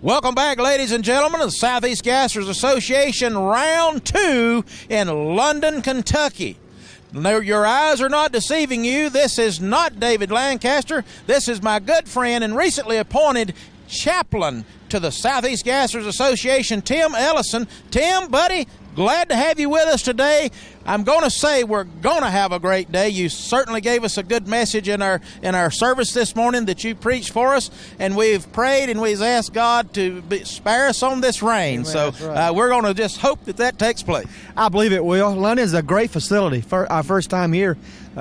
Welcome back, ladies and gentlemen, to the Southeast Gassers Association Round 2 in London, Kentucky. No, your eyes are not deceiving you. This is not David Lancaster. This is my good friend and recently appointed chaplain to the Southeast Gassers Association, Tim Ellison. Tim, buddy, glad to have you with us today. I'm going to say we're going to have a great day. You certainly gave us a good message in our service this morning that you preached for us, and we've prayed and we've asked God to spare us on this rain. Amen, so right. We're going to just hope that takes place. I believe it will. London's a great facility. For our first time here,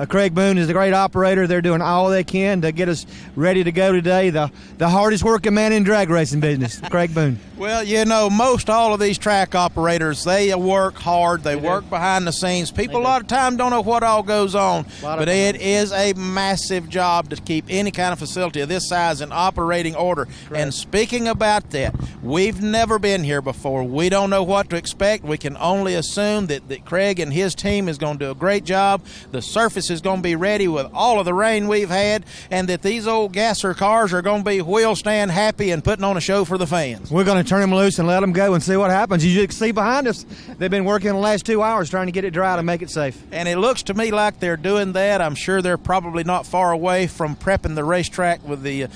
Craig Boone is a great operator. They're doing all they can to get us ready to go today. The hardest working man in drag racing business, Craig Boone. Well, you know, most all of these track operators, they work hard. They work behind the scenes. People a lot of time don't know what all goes on, but it is a massive job to keep any kind of facility of this size in operating order. Correct. And speaking about that, we've never been here before. We don't know what to expect. We can only assume that Craig and his team is going to do a great job. The surface is going to be ready with all of the rain we've had, and that these old gasser cars are going to be wheel stand happy and putting on a show for the fans. We're going to turn them loose and let them go and see what happens. You can see behind us, they've been working the last 2 hours trying to get it dry to make it safe. And it looks to me like they're doing that. I'm sure they're probably not far away from prepping the racetrack with the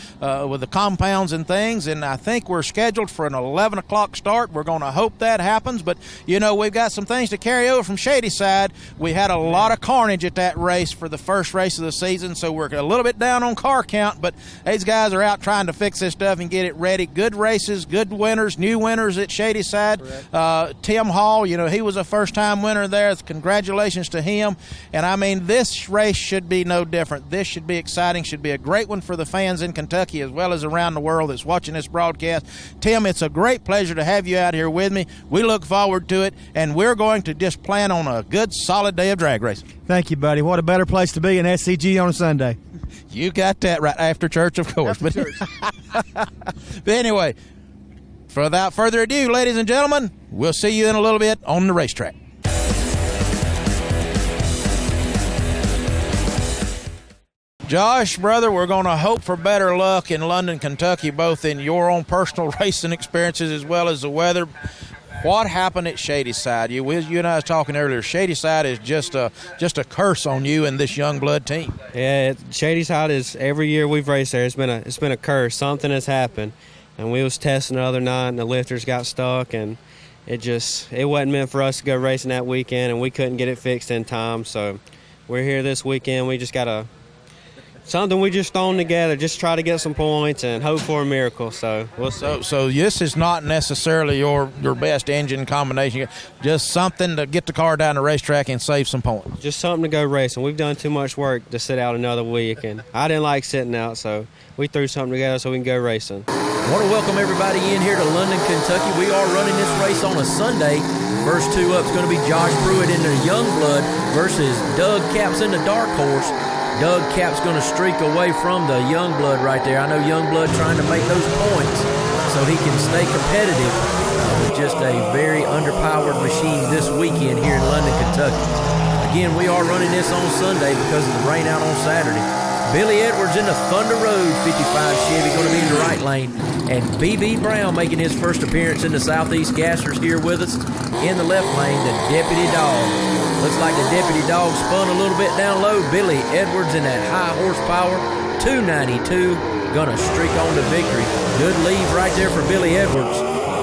compounds and things, and I think we're scheduled for an 11 o'clock start. We're going to hope that happens, but you know, we've got some things to carry over from Shadyside. We had a lot of carnage at that race for the first race of the season, so we're a little bit down on car count, but these guys are out trying to fix this stuff and get it ready. Good races, good winners, new winners at Shadyside. Tim Hall, you know, he was a first-time winner there. Congratulations to him. And I mean, this race should be no different. This should be exciting, should be a great one for the fans in Kentucky as well as around the world that's watching this broadcast. Tim, it's a great pleasure to have you out here with me. We look forward to it, and we're going to just plan on a good, solid day of drag racing. Thank you, buddy. What a better place to be in SCG on a Sunday. You got that right. After church, of course. But anyway, without further ado, ladies and gentlemen, we'll see you in a little bit on the racetrack. Josh, brother, we're going to hope for better luck in London, Kentucky, both in your own personal racing experiences as well as the weather. What happened at Shadyside? You and I was talking earlier. Shadyside is just a curse on you and this young blood team. Yeah, Shadyside is every year we've raced there. It's been a curse. Something has happened, and we was testing the other night, and the lifters got stuck, and it wasn't meant for us to go racing that weekend, and we couldn't get it fixed in time. So we're here this weekend. We just got something we just thrown together, just try to get some points and hope for a miracle. So we'll see. So this is not necessarily your best engine combination, just something to get the car down the racetrack and save some points. Just something to go racing. We've done too much work to sit out another week, and I didn't like sitting out, so we threw something together so we can go racing. I want to welcome everybody in here to London, Kentucky. We are running this race on a Sunday. First two up is going to be Josh Pruitt in the Youngblood versus Doug Capps in the Dark Horse. Doug Cap's going to streak away from the Youngblood right there. I know Youngblood trying to make those points so he can stay competitive with just a very underpowered machine this weekend here in London, Kentucky. Again, we are running this on Sunday because of the rain out on Saturday. Billy Edwards in the Thunder Road 55 Chevy going to be in the right lane. And B.B. Brown making his first appearance in the Southeast Gassers here with us in the left lane, the Deputy Dog. Looks like the Deputy Dog spun a little bit down low. Billy Edwards in that high horsepower 292 going to streak on to victory. Good lead right there for Billy Edwards.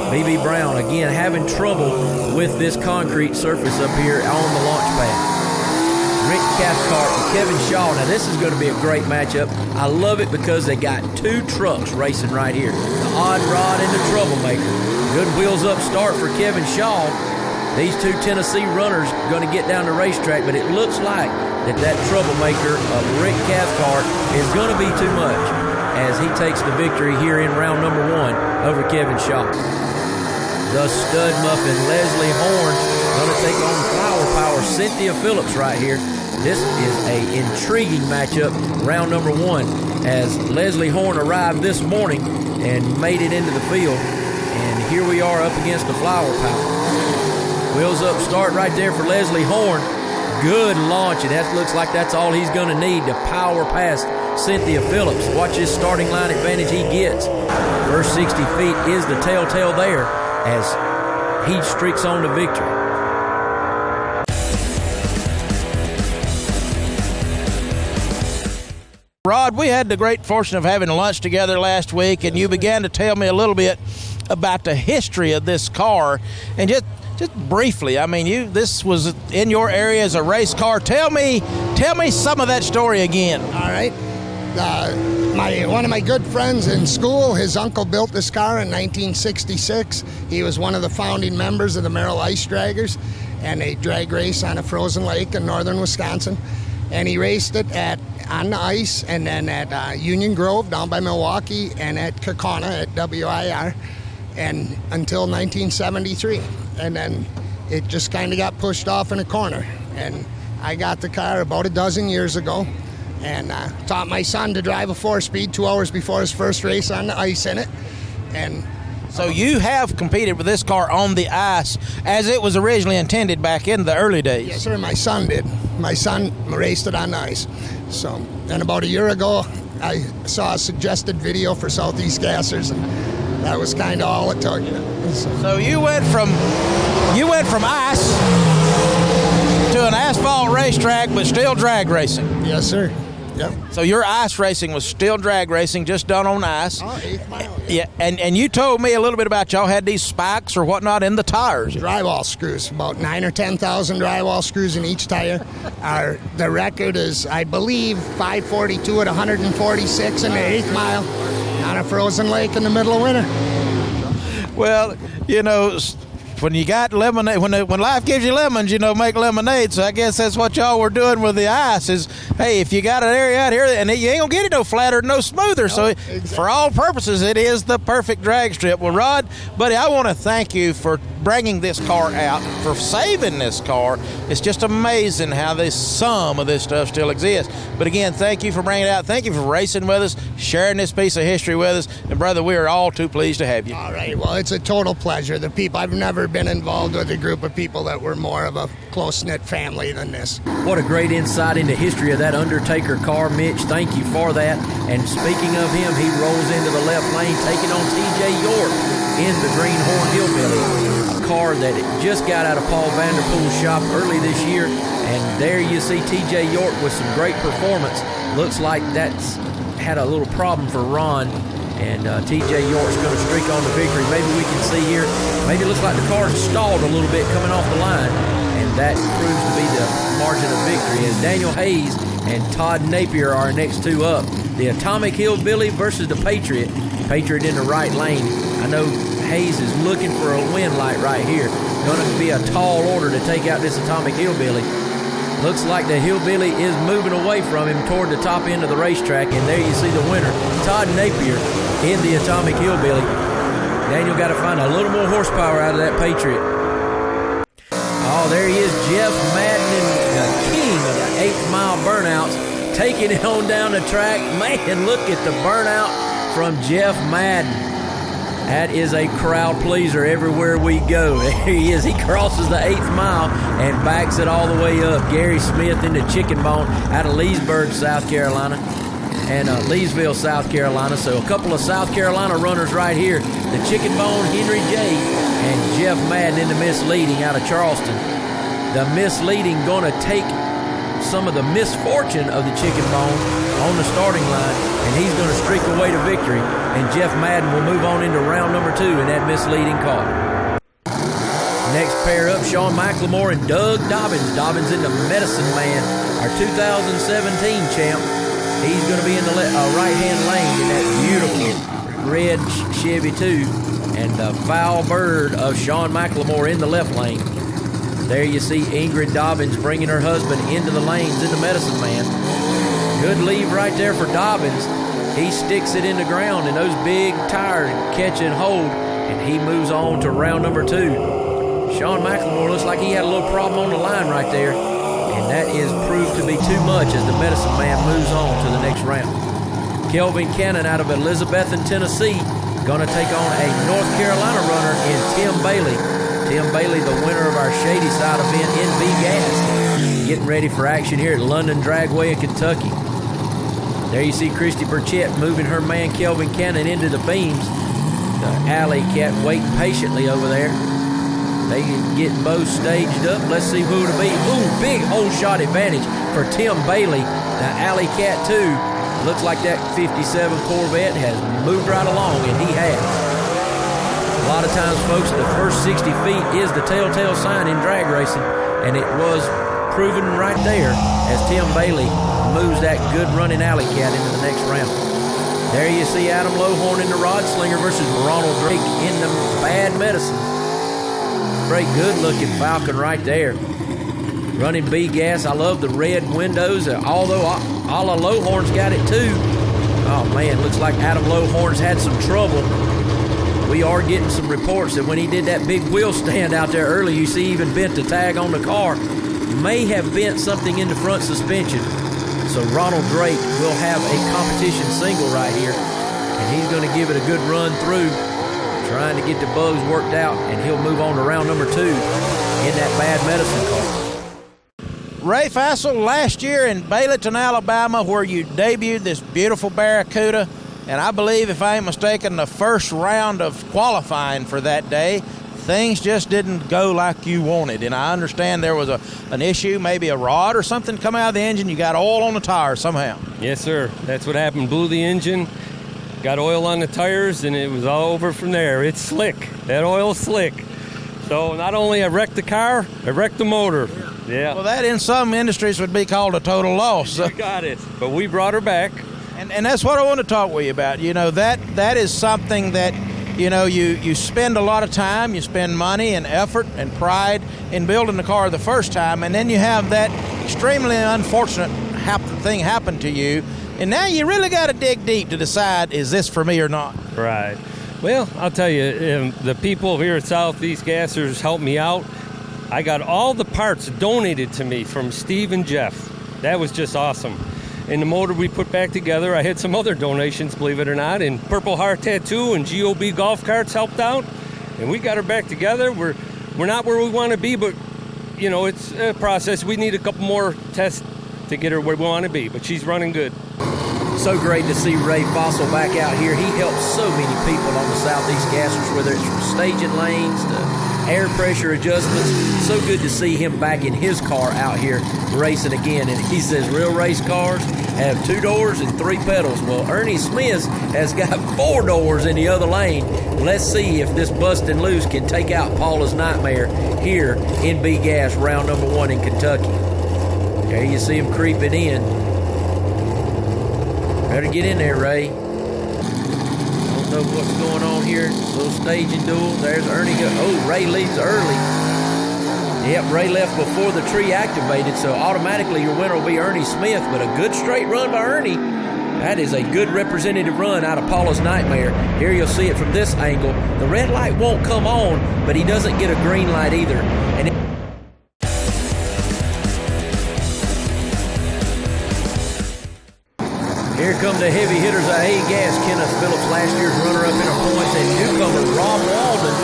B.B. Brown again having trouble with this concrete surface up here on the launch pad. Rick Cathcart and Kevin Shaw. Now this is going to be a great matchup. I love it because they got two trucks racing right here. The Odd Rod and the Troublemaker. Good wheels up start for Kevin Shaw. These two Tennessee runners are going to get down the racetrack, but it looks like that Troublemaker of Rick Cathcart is going to be too much as he takes the victory here in round number one over Kevin Shaw. The Stud Muffin, Leslie Horn, going to take on Flower Power, Cynthia Phillips right here. This is an intriguing matchup, round number one, as Leslie Horn arrived this morning and made it into the field. And here we are up against the Flower Power. Wheels up start right there for Leslie Horn. Good launch, and that looks like that's all he's going to need to power past Cynthia Phillips. Watch this starting line advantage he gets. First 60 feet is the telltale there as he streaks on to victory. Rod, we had the great fortune of having lunch together last week, and you began to tell me a little bit about the history of this car. And just briefly, I mean, this was in your area as a race car. Tell me some of that story again. All right. One of my good friends in school, his uncle built this car in 1966. He was one of the founding members of the Merrill Ice Draggers and a drag race on a frozen lake in northern Wisconsin. And he raced it on the ice, and then at Union Grove down by Milwaukee, and at Kaukauna at WIR, and until 1973. And then it just kind of got pushed off in a corner. And I got the car about a dozen years ago, and taught my son to drive a 4-speed 2 hours before his first race on the ice in it. And so you have competed with this car on the ice as it was originally intended back in the early days. Yes, sir. My son did. My son raced it on the ice. So, and about a year ago, I saw a suggested video for Southeast Gassers, and that was kind of all it took. So you went from ice to an asphalt racetrack, but still drag racing. Yes, sir. Yep. So your ice racing was still drag racing, just done on ice. Oh, 8th mile. Yeah, and you told me a little bit about y'all had these spikes or whatnot in the tires. Drywall screws, about 9,000 or 10,000 drywall screws in each tire. The record is, I believe, 542 at 146 in the 8th mile on a frozen lake in the middle of winter. Well, you know, when you got lemonade, when life gives you lemons, you know, make lemonade. So I guess that's what y'all were doing with the ice is, hey, if you got an area out here, and you ain't going to get it no flatter, no smoother. So exactly. For all purposes, it is the perfect drag strip. Well, Rod, buddy, I want to thank you for bringing this car out, for saving this car. It's just amazing how some of this stuff still exists. But again, thank you for bringing it out. Thank you for racing with us, sharing this piece of history with us. And brother, we are all too pleased to have you. All right. Well, it's a total pleasure. The people, I've never been involved with a group of people that were more of a close-knit family than this. What a great insight into history of that Undertaker car, Mitch. Thank you for that. And speaking of him, he rolls into the left lane, taking on T.J. York in the Greenhorn Hillbilly, a car that just got out of Paul Vanderpool's shop early this year. And there you see T.J. York with some great performance. Looks like that's had a little problem for Ron. And T.J. York's going to streak on to victory. Maybe we can see here, maybe it looks like the car's stalled a little bit coming off the line. And that proves to be the margin of victory. As Daniel Hayes and Todd Napier are our next two up. The Atomic Hillbilly versus the Patriot. Patriot in the right lane. I know Hayes is looking for a win light right here. Going to be a tall order to take out this Atomic Hillbilly. Looks like the Hillbilly is moving away from him toward the top end of the racetrack, and there you see the winner, Todd Napier, in the Atomic Hillbilly. Daniel got to find a little more horsepower out of that Patriot. Oh, there he is, Jeff Madden, the king of the 8th mile burnouts, taking it on down the track. Man, look at the burnout from Jeff Madden. That is a crowd pleaser everywhere we go. There he is. He crosses the 8th mile and backs it all the way up. Gary Smith into Chicken Bone out of Leesburg, South Carolina, and Leesville, South Carolina. So a couple of South Carolina runners right here. The Chicken Bone, Henry J. and Jeff Madden into Misleading out of Charleston. The Misleading going to take some of the misfortune of the Chicken Bone on the starting line, and he's going to streak away to victory. And Jeff Madden will move on into round number 2 in that Misleading car. Next pair up, Sean McLemore and Doug Dobbins. Dobbins into Medicine Man, our 2017 champ. He's going to be in the right-hand lane in that beautiful red Chevy 2. And the Foul Bird of Sean McLemore in the left lane. There you see Ingrid Dobbins bringing her husband into the lanes in the Medicine Man. Good leave right there for Dobbins. He sticks it in the ground, and those big tires catch and hold, and he moves on to round number 2. Sean McLemore looks like he had a little problem on the line right there, and that is proved to be too much as the Medicine Man moves on to the next round. Kelvin Cannon out of Elizabethton, Tennessee, going to take on a North Carolina runner in Tim Bailey. Tim Bailey, the winner of our Shady Side event in V-Gas, getting ready for action here at London Dragway in Kentucky. There you see Christy Burchett moving her man Kelvin Cannon into the beams. The Alley Cat waiting patiently over there. They get both staged up. Let's see who it'll be. Ooh, big hole shot advantage for Tim Bailey. The Alley Cat 2. Looks like that 57 Corvette has moved right along, and he has. A lot of times, folks, the first 60 feet is the telltale sign in drag racing, and it was proven right there as Tim Bailey moves that good running Alley Cat into the next round. There you see Adam Lohorn in the Rod Slinger versus Ronald Drake in the Bad Medicine. Great, good-looking Falcon right there. Running B-gas. I love the red windows, although Alla Lohorn's got it too. Oh, man, looks like Adam Lohorn's had some trouble. We are getting some reports that when he did that big wheel stand out there early, you see even bent the tag on the car. May have bent something in the front suspension. So Ronald Drake will have a competition single right here, and he's going to give it a good run through, trying to get the bugs worked out, and he'll move on to round number 2 in that Bad Medicine car. Ray Fassel, last year in Baileyton, Alabama, where you debuted this beautiful Barracuda, and I believe, if I ain't mistaken, the first round of qualifying for that day, things just didn't go like you wanted. And I understand there was an issue, maybe a rod or something come out of the engine. You got oil on the tires somehow. Yes, sir. That's what happened. Blew the engine, got oil on the tires, and it was all over from there. It's slick. That oil's slick. So not only I wrecked the car, I wrecked the motor. Yeah. Well, that in some industries would be called a total loss. You got it. But we brought her back. And that's what I want to talk with you about. You know, that is something that, you know, you spend a lot of time, you spend money and effort and pride in building the car the first time, and then you have that extremely unfortunate thing happen to you, and now you really got to dig deep to decide, is this for me or not? Right. Well, I'll tell you, the people here at Southeast Gassers helped me out. I got all the parts donated to me from Steve and Jeff. That was just awesome. And the motor we put back together, I had some other donations, believe it or not, and Purple Heart Tattoo and GOB Golf Carts helped out, and we got her back together. We're not where we want to be, but, you know, it's a process. We need a couple more tests to get her where we want to be, but she's running good. So great to see Ray Fossil back out here. He helps so many people on the Southeast Gassers, whether it's from staging lanes to air pressure adjustments. So good to see him back in his car out here racing again. And he says real race cars have 2 doors and 3 pedals. Well, Ernie Smith has got 4 doors in the other lane. Let's see if this busting loose can take out Paula's Nightmare here in B-Gas round number 1 in Kentucky. There you see him creeping in. Better get in there, Ray. Don't know what's going on here. Little staging duel. There's Ernie. Oh, Ray leaves early. Yep, Ray left before the tree activated, so automatically your winner will be Ernie Smith, but a good straight run by Ernie. That is a good representative run out of Paula's Nightmare. Here you'll see it from this angle. The red light won't come on, but he doesn't get a green light either. And here come the heavy hitters of A-Gas. Kenneth Phillips, last year's runner-up in our points, and newcomer Rob Walden,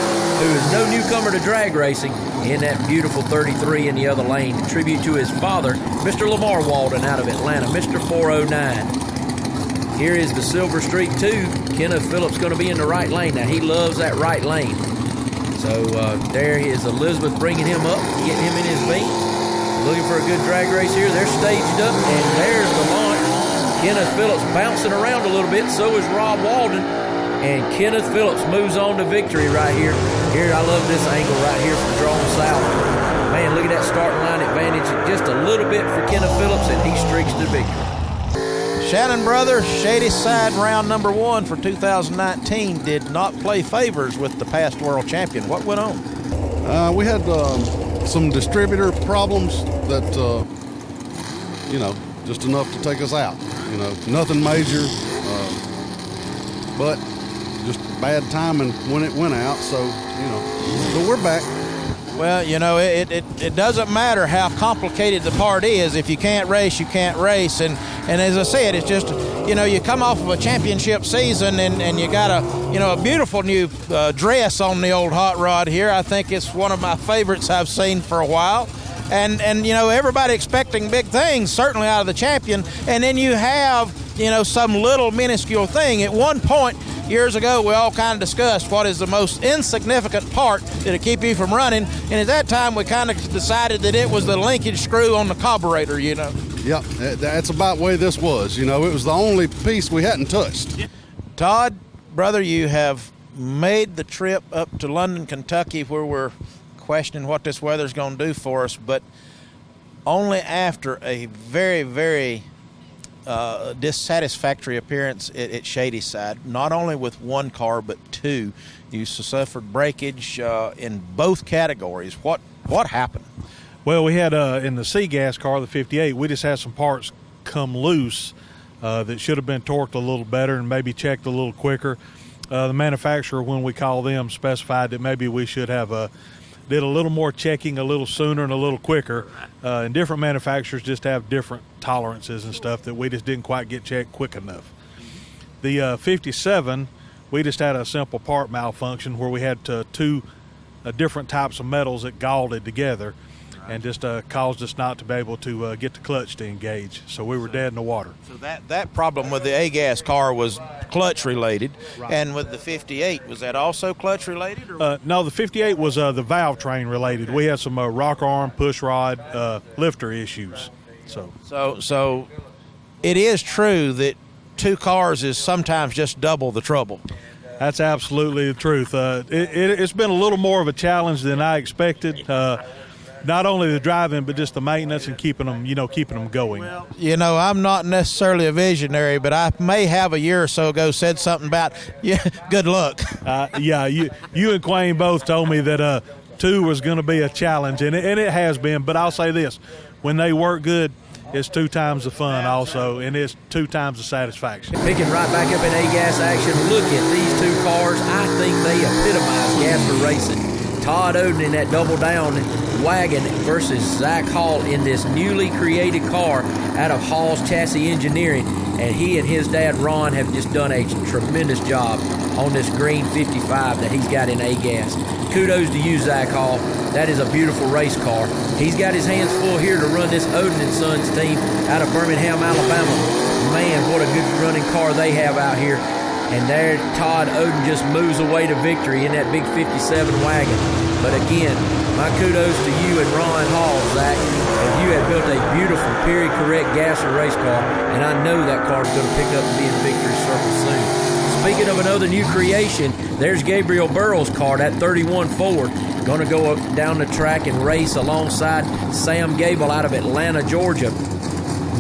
who is no newcomer to drag racing, in that beautiful 33 in the other lane. A tribute to his father, Mr. Lamar Walden out of Atlanta, Mr. 409. Here is the Silver Streak 2. Kenneth Phillips going to be in the right lane. Now, he loves that right lane. So there is Elizabeth bringing him up, getting him in his beams. Looking for a good drag race here. They're staged up, and there's the launch. Kenneth Phillips bouncing around a little bit, so is Rob Walden. And Kenneth Phillips moves on to victory right here. Here, I love this angle right here from Drone South. Man, look at that starting line advantage. Just a little bit for Kenneth Phillips, and he streaks to victory. Shannon Brothers, Shady Side round number 1 for 2019 did not play favors with the past world champion. What went on? We had some distributor problems that, just enough to take us out. Nothing major, but just bad timing when it went out. So, but we're back. Well, it doesn't matter how complicated the part is. If you can't race, you can't race. And as I said, it's just, you come off of a championship season and you got a beautiful new dress on the old hot rod here. I think it's one of my favorites I've seen for a while. And everybody expecting big things, certainly out of the champion. And then you have, some little minuscule thing. At one point years ago, we all kind of discussed what is the most insignificant part that'll keep you from running, and at that time we kind of decided that it was the linkage screw on the carburetor. Yep, that's about the way this was. It was the only piece we hadn't touched. Todd, brother, you have made the trip up to London, Kentucky, where we're questioning what this weather's going to do for us, but only after a very, very dissatisfactory appearance at Shadyside, not only with one car but two. You suffered breakage in both categories. What happened? Well, we had in the C-Gas car, the 58, we just had some parts come loose that should have been torqued a little better and maybe checked a little quicker. The manufacturer, when we called them, specified that maybe we should have did a little more checking a little sooner and a little quicker. And different manufacturers just have different tolerances and stuff that we just didn't quite get checked quick enough. The 57, we just had a simple part malfunction where we had two different types of metals that galled together and just caused us not to be able to get the clutch to engage. So we were dead in the water. So that problem with the A-Gas car was clutch related. Right. And with the 58, was that also clutch related? No, the 58 was the valve train related. We had some rocker arm, push rod, lifter issues. So it is true that two cars is sometimes just double the trouble. That's absolutely the truth. It's been a little more of a challenge than I expected. Not only the driving, but just the maintenance and keeping them going. Well, I'm not necessarily a visionary, but I may have a year or so ago said something about, good luck. Yeah, you and Quayne both told me that two was going to be a challenge, and it has been. But I'll say this, when they work good, it's 2 times the fun also, and it's 2 times the satisfaction. Picking right back up in A-Gas action, look at these two cars. I think they epitomize gasser racing. Todd Oden in that double down wagon versus Zach Hall in this newly created car out of Hall's Chassis Engineering. And he and his dad, Ron, have just done a tremendous job on this green 55 that he's got in A-Gas. Kudos to you, Zach Hall. That is a beautiful race car. He's got his hands full here to run this Oden & Sons team out of Birmingham, Alabama. Man, what a good running car they have out here. And there Todd Oden just moves away to victory in that big 57 wagon. But again, my kudos to you and Ron Hall, Zach, as you have built a beautiful period-correct gasser race car, and I know that car's going to pick up and be in victory circle soon. Speaking of another new creation, there's Gabriel Burrow's car, that 31 Ford, going to go down the track and race alongside Sam Gable out of Atlanta, Georgia.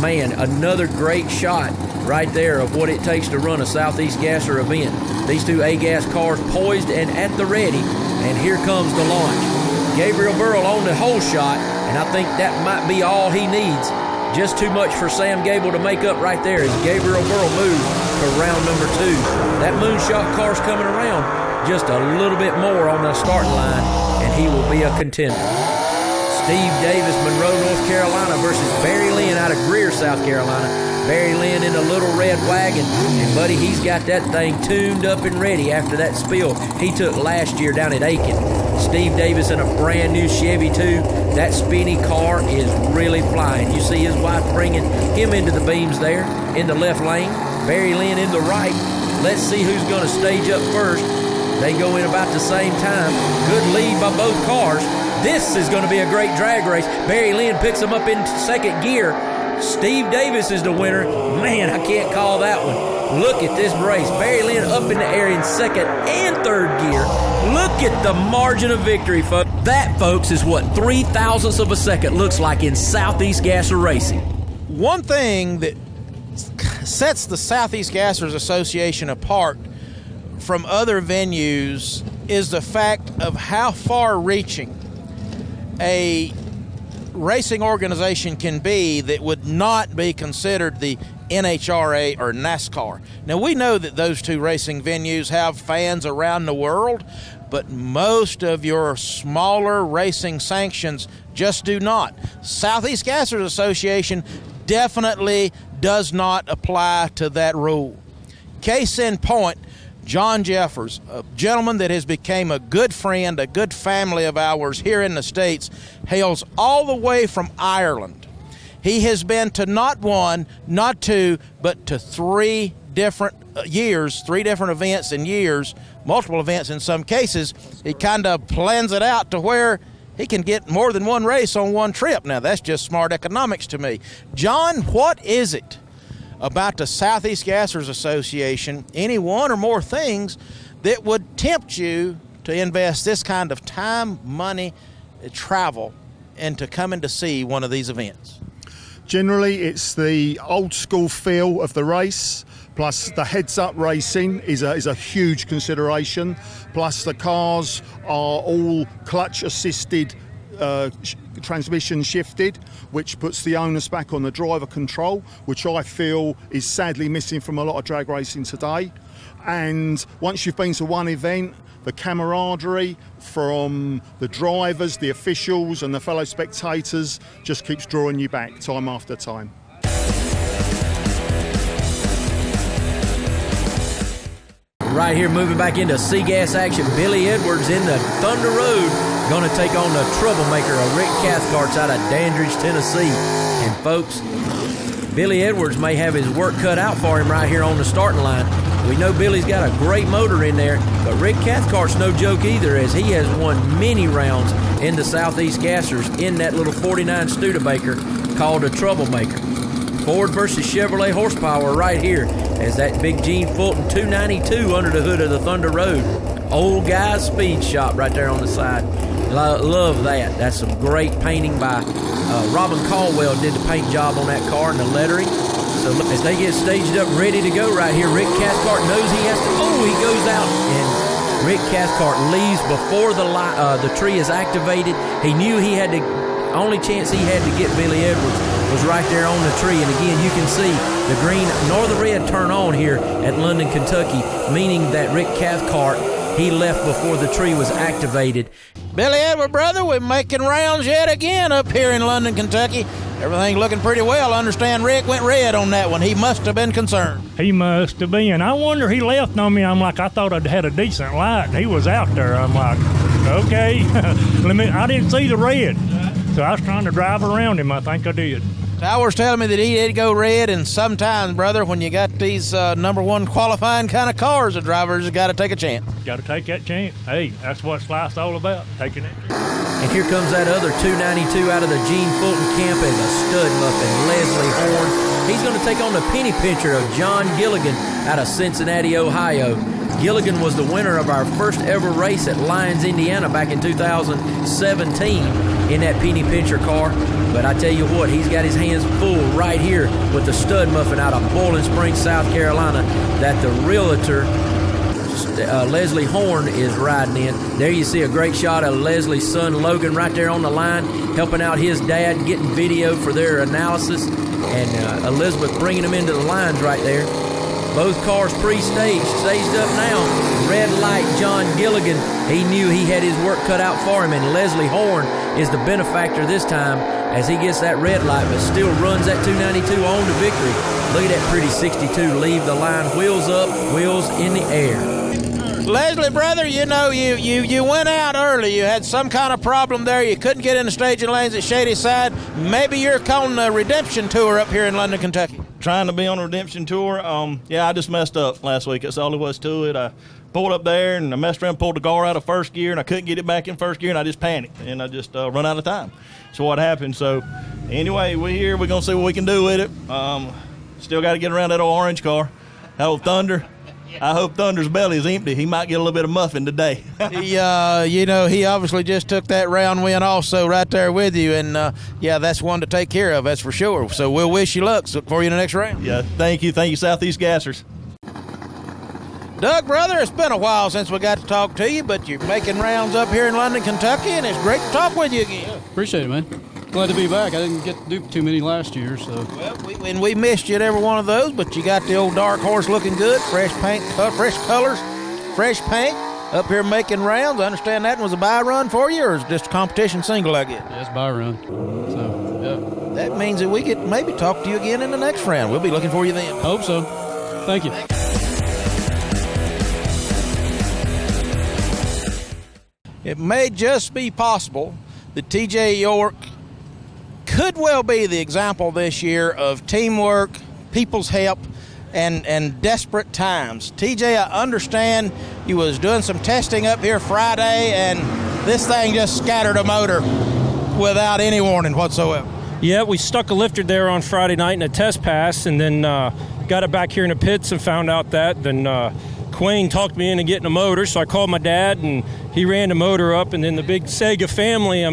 Man, another great shot right there of what it takes to run a Southeast Gasser event. These two A-Gas cars poised and at the ready, and here comes the launch. Gabriel Burrow on the whole shot, and I think that might be all he needs. Just too much for Sam Gable to make up right there as Gabriel Burrow moves to round number 2. That moonshot car's coming around just a little bit more on the starting line, and he will be a contender. Steve Davis, Monroe, North Carolina versus Barry Lynn out of Greer, South Carolina. Barry Lynn in the little red wagon. And, buddy, he's got that thing tuned up and ready after that spill he took last year down at Aiken. Steve Davis in a brand new Chevy, too. That spinny car is really flying. You see his wife bringing him into the beams there in the left lane. Barry Lynn in the right. Let's see who's going to stage up first. They go in about the same time. Good lead by both cars. This is going to be a great drag race. Barry Lynn picks him up in second gear. Steve Davis is the winner. Man, I can't call that one. Look at this race. Barry Lynn up in the air in second and third gear. Look at the margin of victory, folks. That, folks, is what 0.003 of a second looks like in Southeast Gasser racing. One thing that sets the Southeast Gassers Association apart from other venues is the fact of how far-reaching a racing organization can be that would not be considered the NHRA or NASCAR. Now, we know that those two racing venues have fans around the world, but most of your smaller racing sanctions just do not. Southeast Gassers Association definitely does not apply to that rule. Case in point, John Jeffers, a gentleman that has become a good friend, a good family of ours here in the States, hails all the way from Ireland. He has been to not one, not two, but to 3 different years, 3 different events in years, multiple events in some cases. He kind of plans it out to where he can get more than one race on one trip. Now, that's just smart economics to me. John, what is it about the Southeast Gassers Association, any one or more things that would tempt you to invest this kind of time, money, travel, and to come in to see one of these events? Generally, it's the old school feel of the race, plus the heads-up racing is a huge consideration, plus the cars are all clutch-assisted transmission shifted, which puts the onus back on the driver control, which I feel is sadly missing from a lot of drag racing today. And once you've been to one event, the camaraderie from the drivers, the officials and the fellow spectators just keeps drawing you back time after time. Right here, moving back into C-Gas action, Billy Edwards in the Thunder Road, going to take on the troublemaker of Rick Cathcart's out of Dandridge, Tennessee. And folks, Billy Edwards may have his work cut out for him right here on the starting line. We know Billy's got a great motor in there, but Rick Cathcart's no joke either, as he has won many rounds in the Southeast Gassers in that little 49 Studebaker called a troublemaker. Ford versus Chevrolet horsepower right here, as that big Gene Fulton 292 under the hood of the Thunder Road. Old guy's speed shop right there on the side. Love that. That's some great painting by Robin Caldwell did the paint job on that car and the lettering. So look, as they get staged up, ready to go right here, Rick Cathcart knows he has to. Oh, he goes out, and Rick Cathcart leaves before the tree is activated. He knew he had to. Only chance he had to get Billy Edwards was right there on the tree. And again, you can see the green nor the red turn on here at London, Kentucky, meaning that Rick Cathcart, he left before the tree was activated. Billy Edwards, brother, we're making rounds yet again up here in London, Kentucky. Everything looking pretty well. I understand Rick went red on that one. He must have been concerned. He must have been. I wonder, he left on me. I'm like, I thought I'd had a decent light. He was out there. I'm like, okay. I didn't see the red. So I was trying to drive around him. I think I did. Towers telling me that he did go red, and sometimes, brother, when you got these number one qualifying kind of cars, the drivers have got to take a chance. Got to take that chance. Hey, that's what life's all about, taking it. And here comes that other 292 out of the Gene Fulton camp, and the stud muffin, Leslie Horn. He's going to take on the penny pincher of John Gilligan out of Cincinnati, Ohio. Gilligan was the winner of our first ever race at Lyons, Indiana back in 2017 in that penny pincher car. But I tell you what, he's got his hands full right here with the stud muffin out of Boiling Springs, South Carolina, that the realtor, Leslie Horn, is riding in. There you see a great shot of Leslie's son, Logan, right there on the line, helping out his dad, getting video for their analysis, and Elizabeth bringing them into the lines right there. Both cars pre-staged, staged up now. Red light, John Gilligan. He knew he had his work cut out for him, and Leslie Horn is the benefactor this time as he gets that red light, but still runs that 292 on to victory. Look at that pretty 62 leave the line, wheels up, wheels in the air. Leslie, brother, you know, you went out early. You had some kind of problem there. You couldn't get in the staging lanes at Shady Side. Maybe you're on a redemption tour up here in London, Kentucky. Trying to be on a redemption tour. Yeah, I just messed up last week. That's all there was to it. I pulled up there and I messed around, pulled the car out of first gear, and I couldn't get it back in first gear, and I just panicked, and I just run out of time. So what happened? So anyway, we're here. We're going to see what we can do with it. Still got to get around that old orange car, that old Thunder. I hope Thunder's belly is empty. He might get a little bit of muffin today. He obviously just took that round win also right there with you, and yeah, that's one to take care of, that's for sure. So we'll wish you luck for you in the next round. Yeah, thank you, Southeast Gassers. Doug, brother, it's been a while since we got to talk to you, but you're making rounds up here in London, Kentucky, and it's great to talk with you again. Yeah, appreciate it, man. Glad to be back. I didn't get to do too many last year, so. Well, we missed you at every one of those, but you got the old dark horse looking good, fresh paint, fresh colors, fresh paint, up here making rounds. I understand that was a buy run for you, or is it just a competition single, I guess? Yeah, it's buy run. So, yeah. That means that we could maybe talk to you again in the next round. We'll be looking for you then. Hope so. Thank you. It may just be possible that TJ York could well be the example this year of teamwork, people's help, and desperate times. TJ, I understand you was doing some testing up here Friday, and this thing just scattered a motor without any warning whatsoever. Yeah, we stuck a lifter there on Friday night in a test pass, and then got it back here in the pits and found out that. Then Quayne talked me into getting a motor, so I called my dad, and he ran the motor up. And then the big Sega family,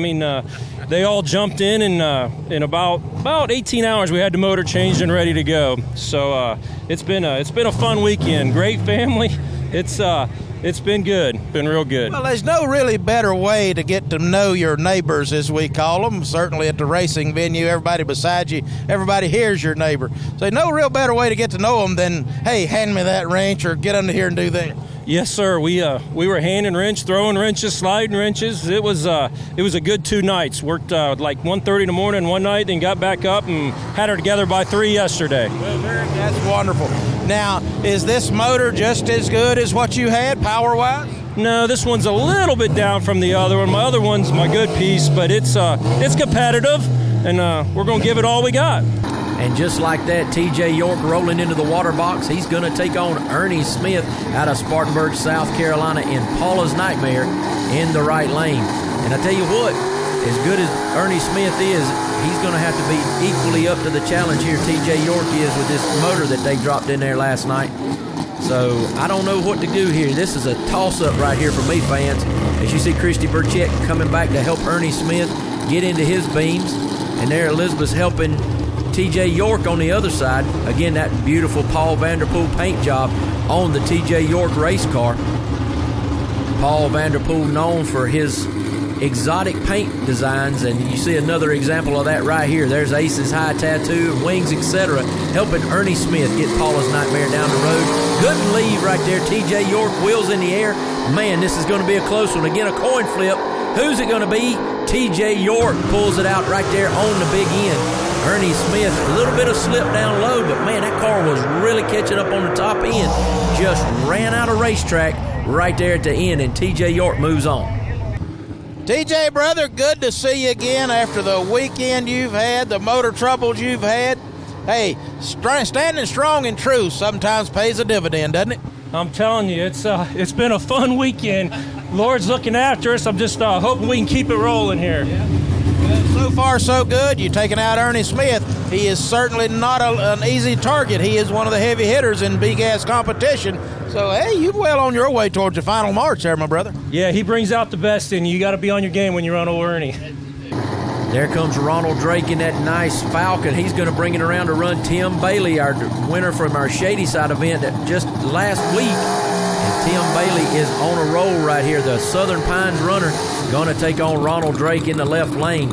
they all jumped in, and in about 18 hours we had the motor changed and ready to go. So it's been a fun weekend. Great family. It's been good. Been real good. Well, there's no really better way to get to know your neighbors, as we call them. Certainly at the racing venue, everybody beside you, everybody here's your neighbor. So no real better way to get to know them than, hey, hand me that wrench or get under here and do that. Yes, sir. We were handing wrench, throwing wrenches, sliding wrenches. It was a good 2 nights. Worked like 1:30 in the morning one night, then got back up and had her together by 3 yesterday. Well, that's wonderful. Now, is this motor just as good as what you had, power-wise? No, this one's a little bit down from the other one. My other one's my good piece, but it's competitive, and we're going to give it all we got. And just like that, TJ York rolling into the water box. He's going to take on Ernie Smith out of Spartanburg, South Carolina in Paula's Nightmare in the right lane. And I tell you what, as good as Ernie Smith is, he's going to have to be equally up to the challenge here TJ York is with this motor that they dropped in there last night. So I don't know what to do here. This is a toss-up right here for me, fans. As you see Christy Burchett coming back to help Ernie Smith get into his beams. And there Elizabeth's helping TJ York on the other side. Again, that beautiful Paul Vanderpool paint job on the TJ York race car. Paul Vanderpool known for his exotic paint designs, and you see another example of that right here. There's Ace's High Tattoo and Wings, etc., helping Ernie Smith get Paula's Nightmare down the road. Good lead right there. TJ York, wheels in the air. Man, this is going to be a close one. Again, a coin flip. Who's it going to be? TJ York pulls it out right there on the big end. Ernie Smith, a little bit of slip down low, but man, that car was really catching up on the top end. Just ran out of racetrack right there at the end, and TJ York moves on. TJ, brother, good to see you again after the weekend you've had, the motor troubles you've had. Hey, standing strong and true sometimes pays a dividend, doesn't it? I'm telling you, it's been a fun weekend. Lord's looking after us. I'm just hoping we can keep it rolling here. Yeah. So far, so good. You're taking out Ernie Smith. He is certainly not an easy target. He is one of the heavy hitters in big-ass competition. So, hey, you're well on your way towards the final march there, my brother. Yeah, he brings out the best in you. You got to be on your game when you run over Ernie. There comes Ronald Drake in that nice Falcon. He's going to bring it around to run Tim Bailey, our winner from our Shady Side event just last week. And Tim Bailey is on a roll right here. The Southern Pines runner going to take on Ronald Drake in the left lane.